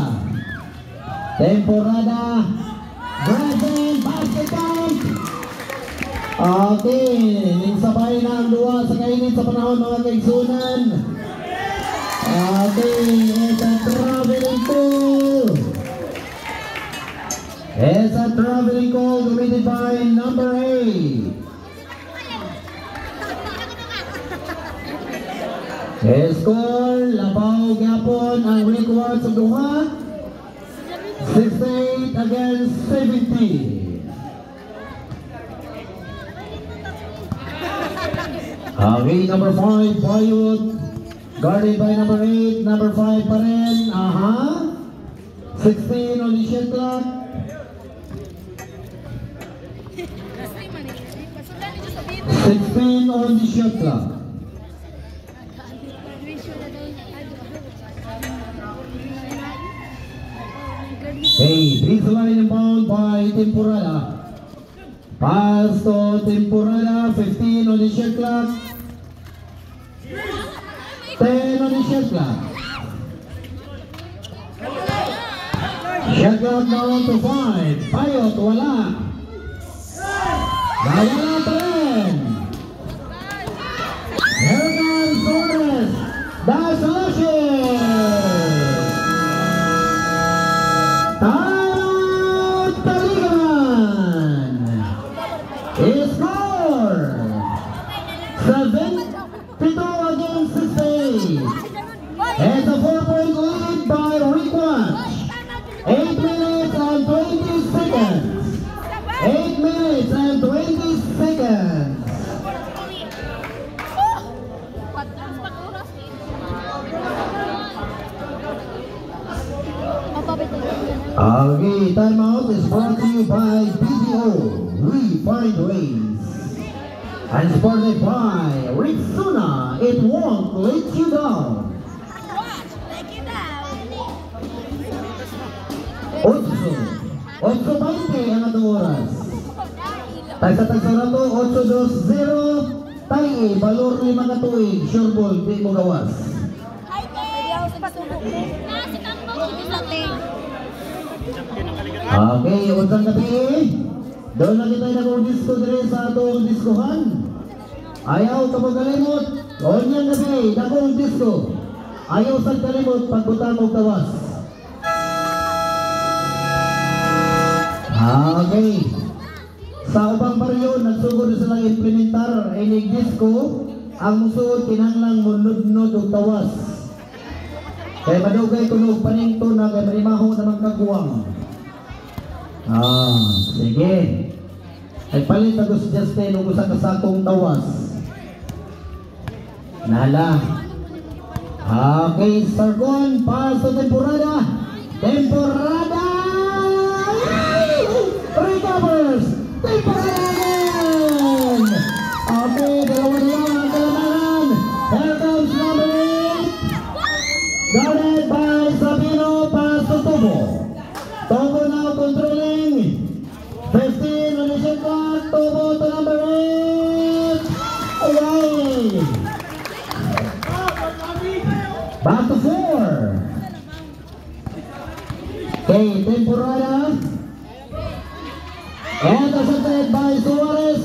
Brazil, basket down. Okay, ninsabay na ang duwa sa kainit sa panahon mga kaigsunan. Okay, it's a traveling call. It's a traveling call committed by number 8. Score, labaw gapon ang record sa duha. 68 against 70. Okay, number 5, Bayot. Guarded by number 8, number 5 pa rin. 16 on the shot clock. 16 on the shot clock. Hey, baseline inbound by Temporada. Pass to Temporada, 15 on the shot clock. 10 on the shot clock. Shot clock down to 5. Payot, wala. Nawala pa rin. Here comes Torres. That's the solution. Timeout, Taligaman. Score 72 against 68. It's a 4-point lead by Rick Watch. 8 minutes and 20 seconds. 8 minutes and 20 seconds. Okay, timeout is brought to you by BDO. We find ways. And supported by Ritsuna. It won't let you down. Otso 20 ang atong oras. Tagsa-tagsara to, 8-2-0. Tayo, balor 5 katuig. Sure ball, di mo gawas. Okay, unsang gabi. Doon na kita nag-disco dire sa atong diskohan. Ayaw ka magalimot. Onyang gabi, dakong disco. Ayaw sa kalimot pagbutang og tawas. Okay. Sa ubang baryo, nagsugod na silang implementar inig disco. Ang musuod, kinahanglang munod-nod o tawas. Kaya madugay tunog paningto na kaya marimahong naman kaguwang. Sige. Nagpalit na gusto Justin o gusto kasakong tawas. Nala. Okay, Sargon, pass to Temporada. Temporada! Recovers! Temporada! Okay, dalawa-dalawa ang kalamangan. Here comes number 8. Guarded by Sabino, pass to Tobo. Tobo now controlling. 15 on the shot clock. Tobo to number 8. Away. Back to 4. Okay, Temporada. And assisted by Suarez.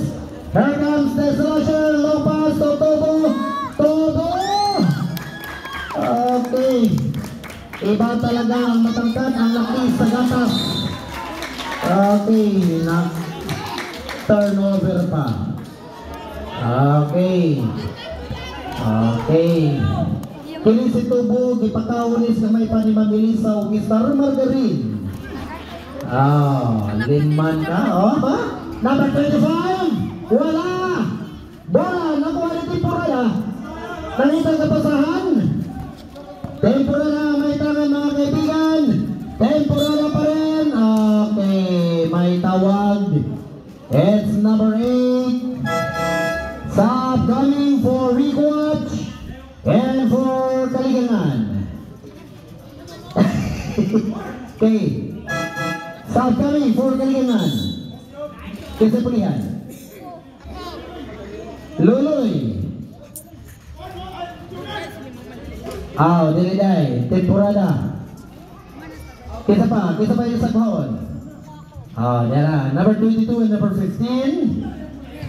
Here comes the slasher. Low pass to Tobo. Tobo. Okay. Iba talaga ang matangkad, ang laki sa gatas. Okay, turnover pa. Okay. Kini si Tubo, gipakawanis na may panimamili sa Star Margarine. Linman ka, ba? Number 25, wala. Bola, nakuha ni Temporada. Nalitang kapasahan. Temporada, may tangan mga kaibigan. Temporada pa rin. Okay, may tawag. It's number 8. Sub coming for Rick Watch and for Kaligangan. Okay. Sub coming for Kaligangan. Kasi pulihan. Luloy. Diliday. Temporada. Kisa pa yung saghon. Dara. Number 22 and number 15.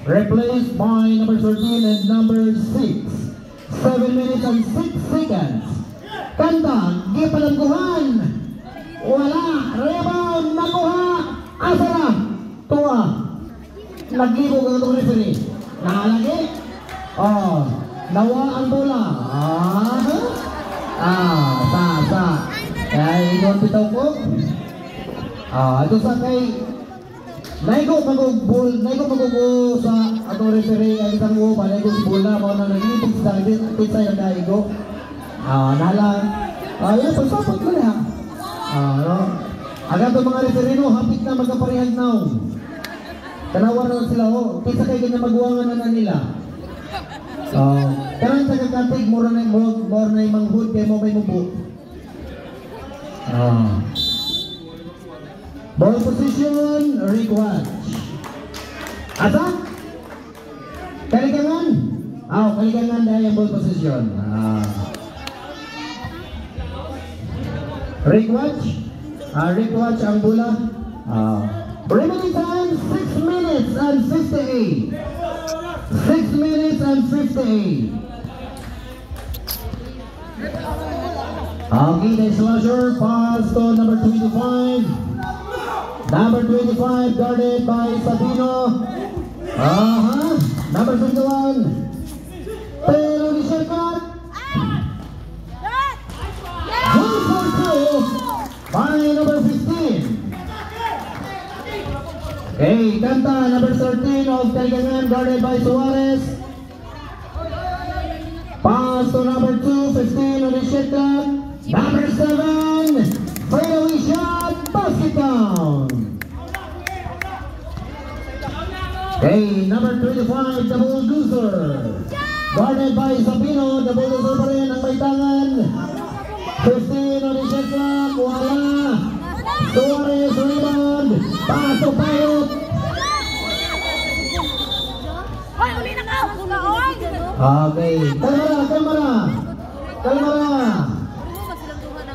Replaced by number 13 and number 6. 7 minutes and 6 seconds. Kanta, gipalangguhan. Wala. Rebound, nakuha. Asa na? Tuwa. Naglibog ang itong referee. Nakalagi. Nawa ang bola. Kaya ikaw pitaw ko. Ito sa kay Naigo magugo sa atong referee ang isang upa. Naigo si bola. Mga nang nag-ibig sa pizza yung naigo. Nalang. Yan, pagsapot ko na. Agad ang mga referee no, hapit na magkaparehag na. Tanawar na sila. Kisa kay ganyan maguwangan na nila. Karang sa kakantig, more na yung manghud kaya mo may mubo. Ball position, Rick Watch. Asa? Kaligangan? Kaligangan dahil yung ball position. Rick Watch? Rick Watch ang bola. Remaining time, 6 minutes and 58. 6 minutes and 58. Okay, the slasher pass to number 25. Number 25 guarded by Sabino. Number 21. Pero ni Sherkat. Goal for 2 by number 15. Okay, Kanta, number 13 of Kaligangan guarded by Suarez. Pass to number 2, 15 on the Sherkat. Number 7, fadeaway shot, basket down. Okay, number 25, the bulldozer. Guarded by Sabino, the bulldozer pa rin ang may tangan. 15 on the shot clock, wala. Suarez rebound, pasok payot. Okay,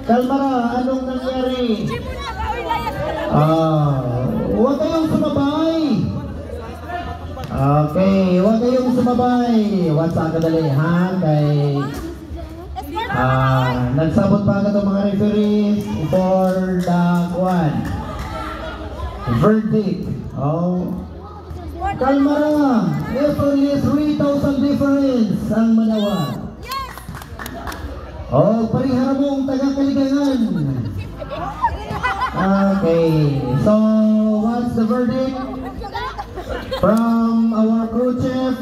Kalmara, anong nangyari? Huwag kayong sumabay. Okay, huwag kayong sumabay. What's ang kadali, ha? Kay nagsabot pa ka itong mga referees for the verdict. Kalmara, there's only 3,000 difference ang Manawan. Parihara mong taga-Kaligangan. Okay, so what's the verdict from our crew chief?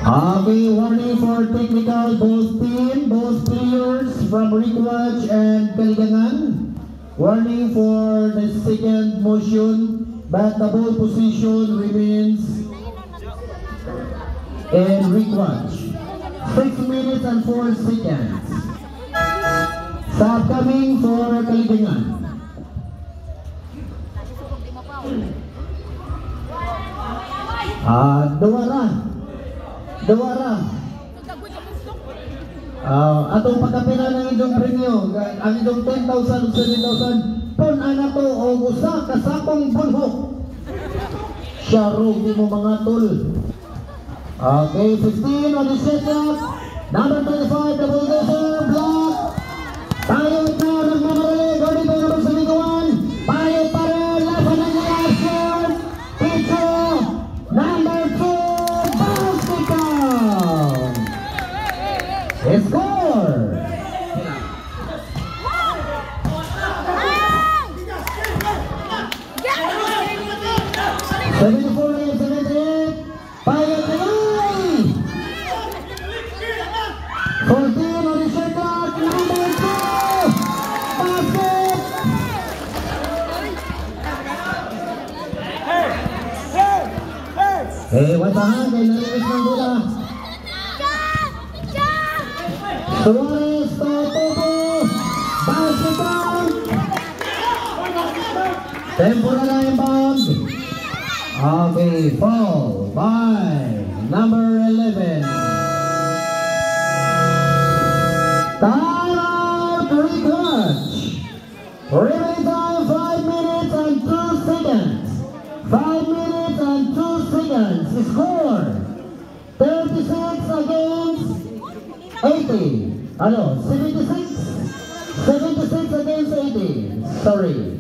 Okay, warning for technical both players from Rick Watch and Kaligangan. Warning for the second motion, but the ball position remains in Rick Watch. 6 minutes and 4 seconds. Stop coming for Kaligangan. Dawara. Atong pagkapila ng inyong premyo, ang inyong 10,000 o 7,000, pun anak to o usa kasakong bunhok. Syaro mo mga tol. Okay, 15 on the setup. Number 25, the bulldozer, block. Tayo na nagmamarali, guarded by number 71. Tayo pa rin, laban ng reaction. Picho, number 2, basket down. Score. 74-78. Payat Pinoy. 14 on the shot clock. Number 2. Basket. What's the hand? Kaya narinig ng bola. Suarez to Topo. Basket down. Tempo na lang yung bound. Okay, foul by number 11. Time out, Rick Watch. Remaining time 5 minutes and 2 seconds. 5 minutes and 2 seconds. Score 36 against 80. 76 against 80. Sorry.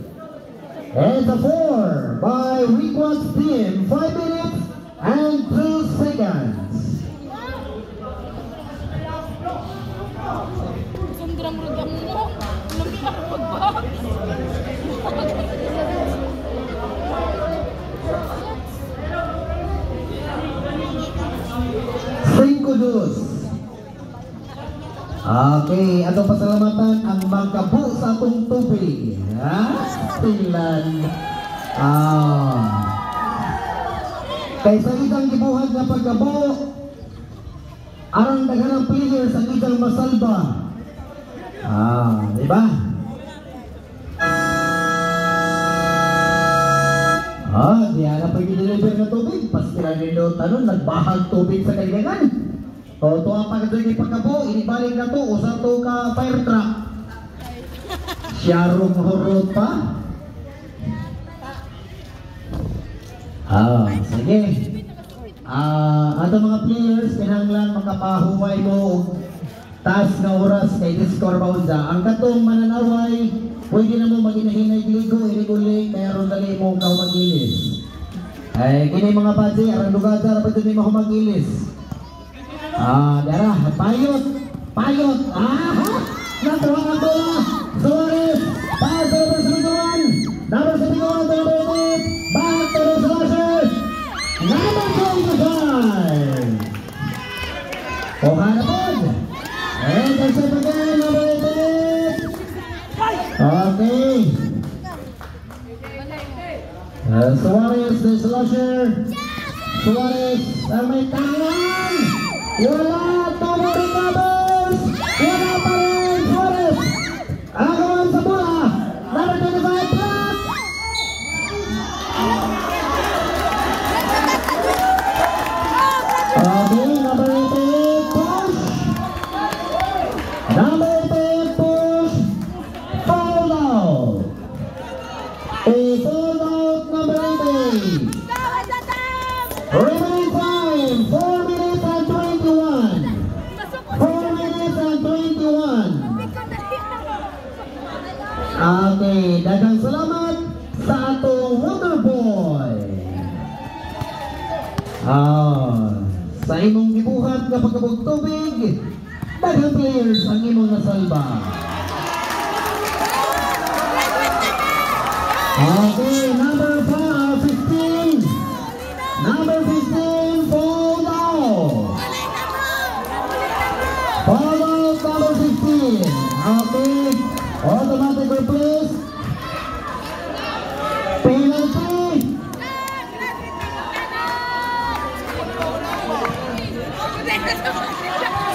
And the 4 by Rick Watch team. 5 minutes and 2 seconds. Cinco dos. Okay, atong pasalamatan ang magkabu sa atong tubig. Stilan. Kaysa itang gibuhat na pagkabo, arang daghanang players ang itang masalba. Di ba? Di na pag-deliver ng tubig. Pastilan nito, nagbahag tubig sa kailangan. Ito ang pagkatuloy pagkabo, inibalik na to, usap to ka fire truck. Siyarong horot pa. Sige. Ato mga players, kinahanglan makapahuway mo taas na oras kay Discord Bounza. Ang katong mananaway, pwede na mo maginahinay ligo, iliguli, kaya ron dali mo ikaw magilis. Ay, kini mga pati, arang lugar sa rapat din mo magilis. Dara, payot! Natuwa ang bola! Suarez! Pass over sa biguan! Number 71, number 8! Back to the slasher! Number 25! Hanapod! And that's it again, number 8! Okay! Suarez, the slasher! Suarez, ang may tangan! Wala! Tomo recovers! Wala pa rin! Suarez! Agawan sa bola! Number 25, block! Okay, number 88, push! Number 88, push! Foul out! A foul out, number 88! Remaining time, 4 minutes and 21. 4 minutes and 21. Okay, daghang salamat sa atong Waterboy. Sa imong gibuhat nga pagkabog tubig, daghang players ang imong nasalba. Okay, number 15. Number 15, fall out. Fall out, number 15. Okay, automatic replace. Penalty.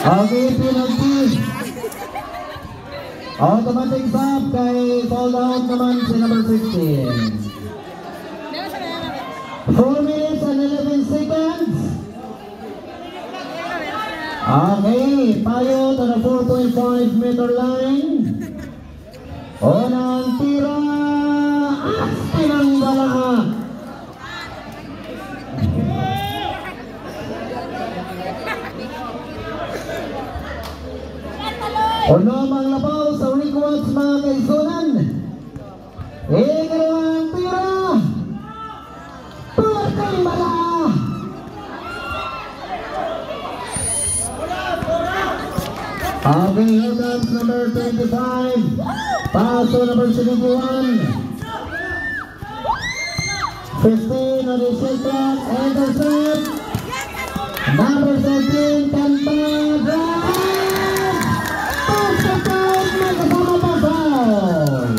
Okay, penalty. Automatic stop kay fall out naman si number 15. 4 minutes and 11 seconds. Okay, payot on a 4.5 meter line. Unang tira. Tinanggala. Unamang labaw sa Rick Watts mga kaisunan. Ikalawang tira. Puertay bala. Okay, here comes number 25. Paso number 71. 15 on the shot clock. Intercept. Number 13, Kanta. Drive. Pass the time. Magkasama pa foul.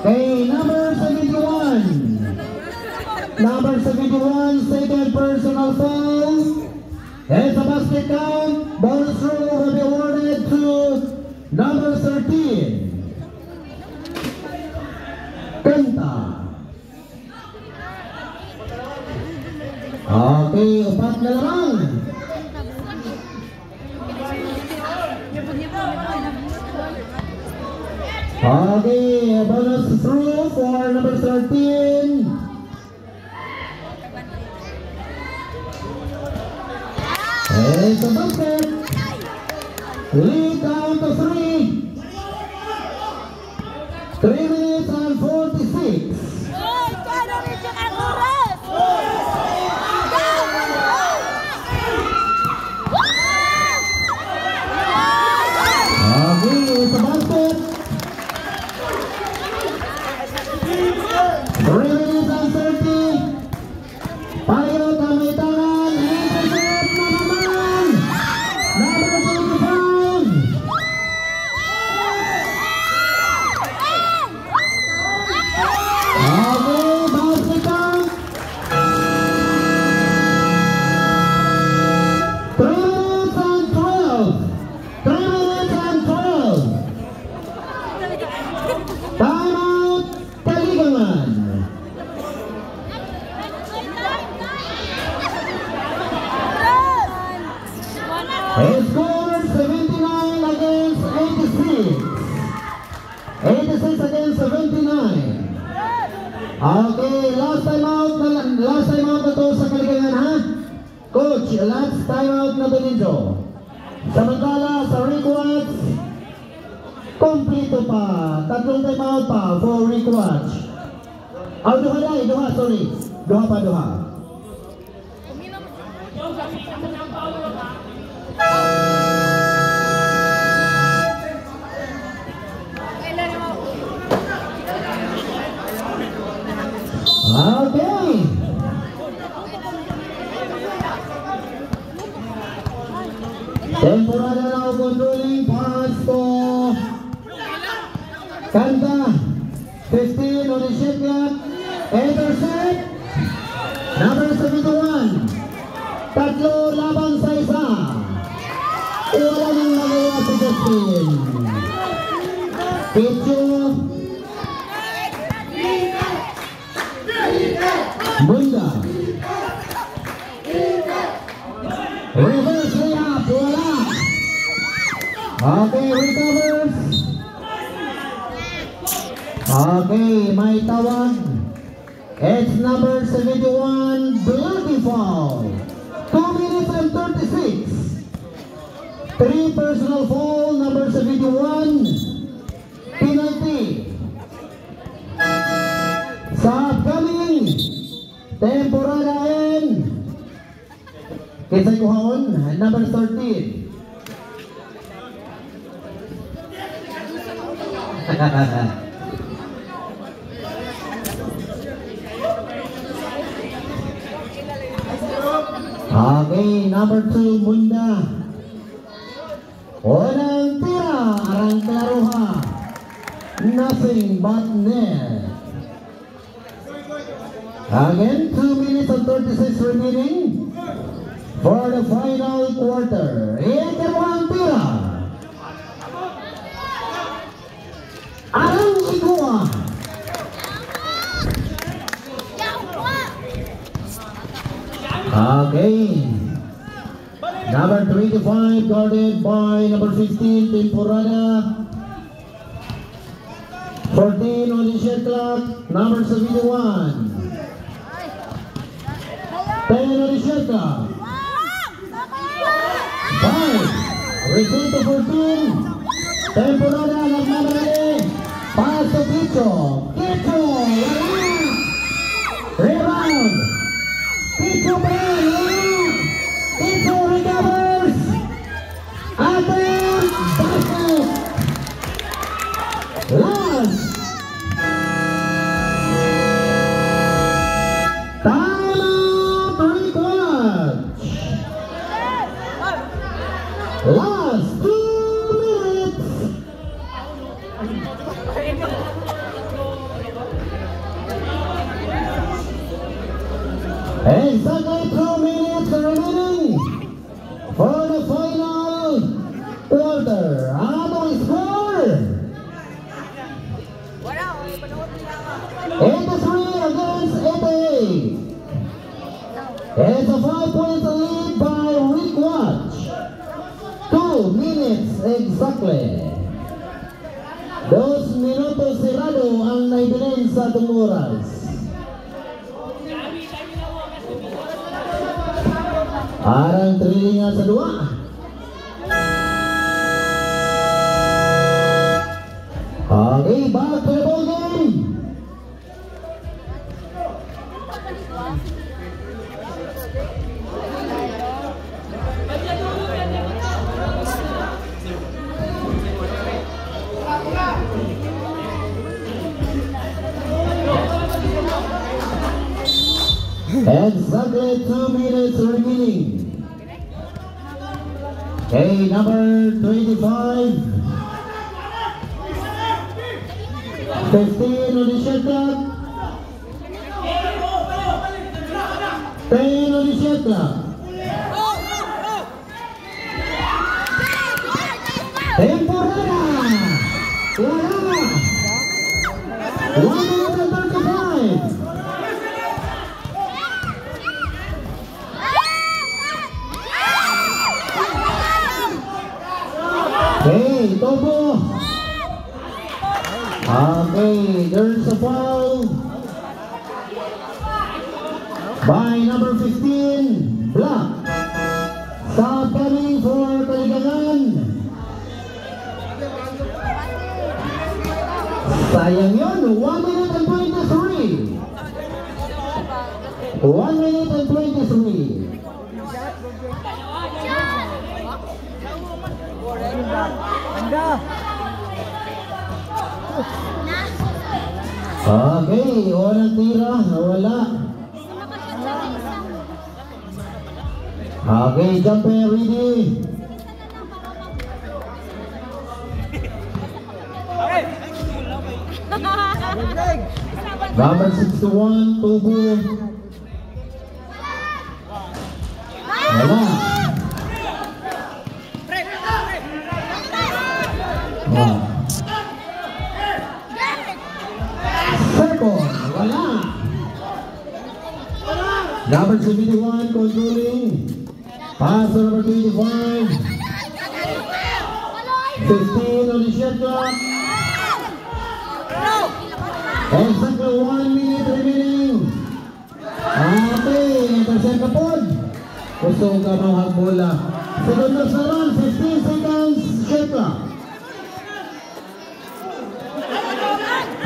Okay, number 71. Number 71, second personal foul. It's a basket count. Bonus rule will be awarded to number 13. Kanta. Okay, upat na lamang. Okay, bonus rule for number 13. It's a basket. Lead down to 3. 3 minutes and 46. Okay, it's a basket. 3 minutes and 30. Payot ang may tangan. Intercept na naman. Number 25. Okay, basket count. 3 minutes and 12. 3 minutes and 12. against 79. Okay, last time out na to sa kaligangan, ha? Coach, last time out na to ninyo. Samantala sa Rick Watch, kompleto pa. Tatlong time out pa for Rick Watch. Duha pa. Okay. Temporada now controlling pass to Kanta. 15 on the shot clock. Intercept. Number 71. Tatlo laban sa isa. Wala nang magawa si Justin. Pichu. Bunda. Reverse layup. Wala. Okay, recovers. Okay, may tawag. It's number 71, blocking foul. 2 minutes and 36. 3 personal foul, number 71. Penalty. Sa upcoming temporada end. Kisay kuhaon, number 13. Okay, number 2, Munda. Unang tira, arang klaruha. Nothing but net. Again, 2 minutes and 36 remaining for the final quarter. Ikalawang tira. Arang igwa. Okay. Number 25 guarded by number 15, Temporada. 14 on the shot clock, number 71. 10 on the shot clock. 5. Return to 14. Temporada nagmamadali. Pass to Picho. Picho. Rebound. Picho pa rin. Picho recovers. Atin. Basket. Last. Time out. Rick Watch. Last 2 minutes. Exactly 2 minutes remaining for the final quarter. Ano score? 83 against 88. It's a 5-point lead by Rick Watch. 2 minutes exactly. 2 minutos cerrado ang naibilin sa Tumuras. Arang trilingan sa dua. Okay, back to the ball game. Exactly 2 minutes remaining. Okay, number 25. 15 on the shot clock. 10 on the shot clock. Temporada. Wala. 1 minute and 35. Okay, Tobo. Okay, Okay, there's a foul by number 15, Black. Stop coming for Kaligangan. Sayang yun, 1 minute and 23. 1 minute and 23. Okay, unang tira, nawala. Okay, jumper ready. Number 61, Tubo. Wala. Second, wala. Number 71, controlling. Pass to number 25. 15 on the shot clock. Exactly 1 minute remaining. Okay, intercept na po. Gusto ka mahal bola. Segundos na run, 15 seconds, shot clock.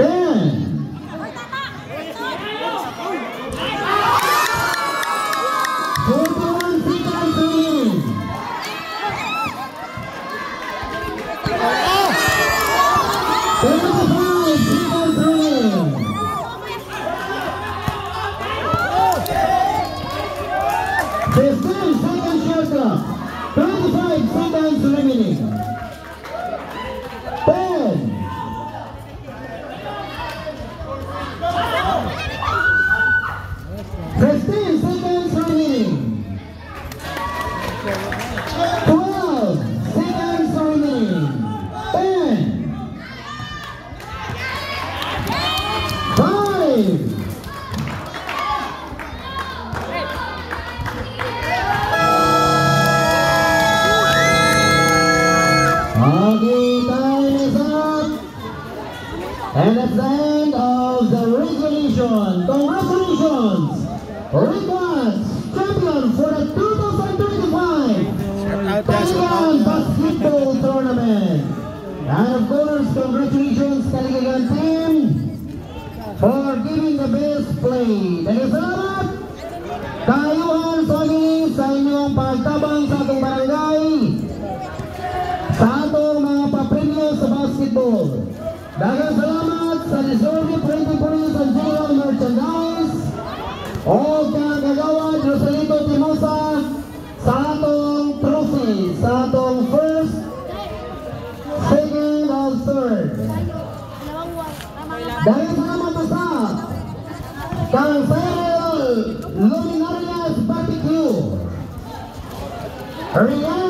10. 41 seconds remaining. 75 seconds remaining. 15 seconds shot clock. 25 seconds remaining. 10. 15 seconds remaining. 12 seconds remaining. 10. 5. Okay, time is up. And that's the end of the regulation. Congratulations! Rick Watts, champion for the 2025 Kaligagan Basketball Tournament. And of course, congratulations Kaligagan team for giving the best play. Dahil salamat kayuhan sa inyong pagtabang sa ating barangay, sa atong mga papremyo sa basketball. Daghang salamat sa Reserve Printing Police and General Merchandise o kagawad Rosalito Timosa sa atong trophy, sa atong first, second, and third. Daghang salamat sa kang Cyril Luminarias Barbecue, Rian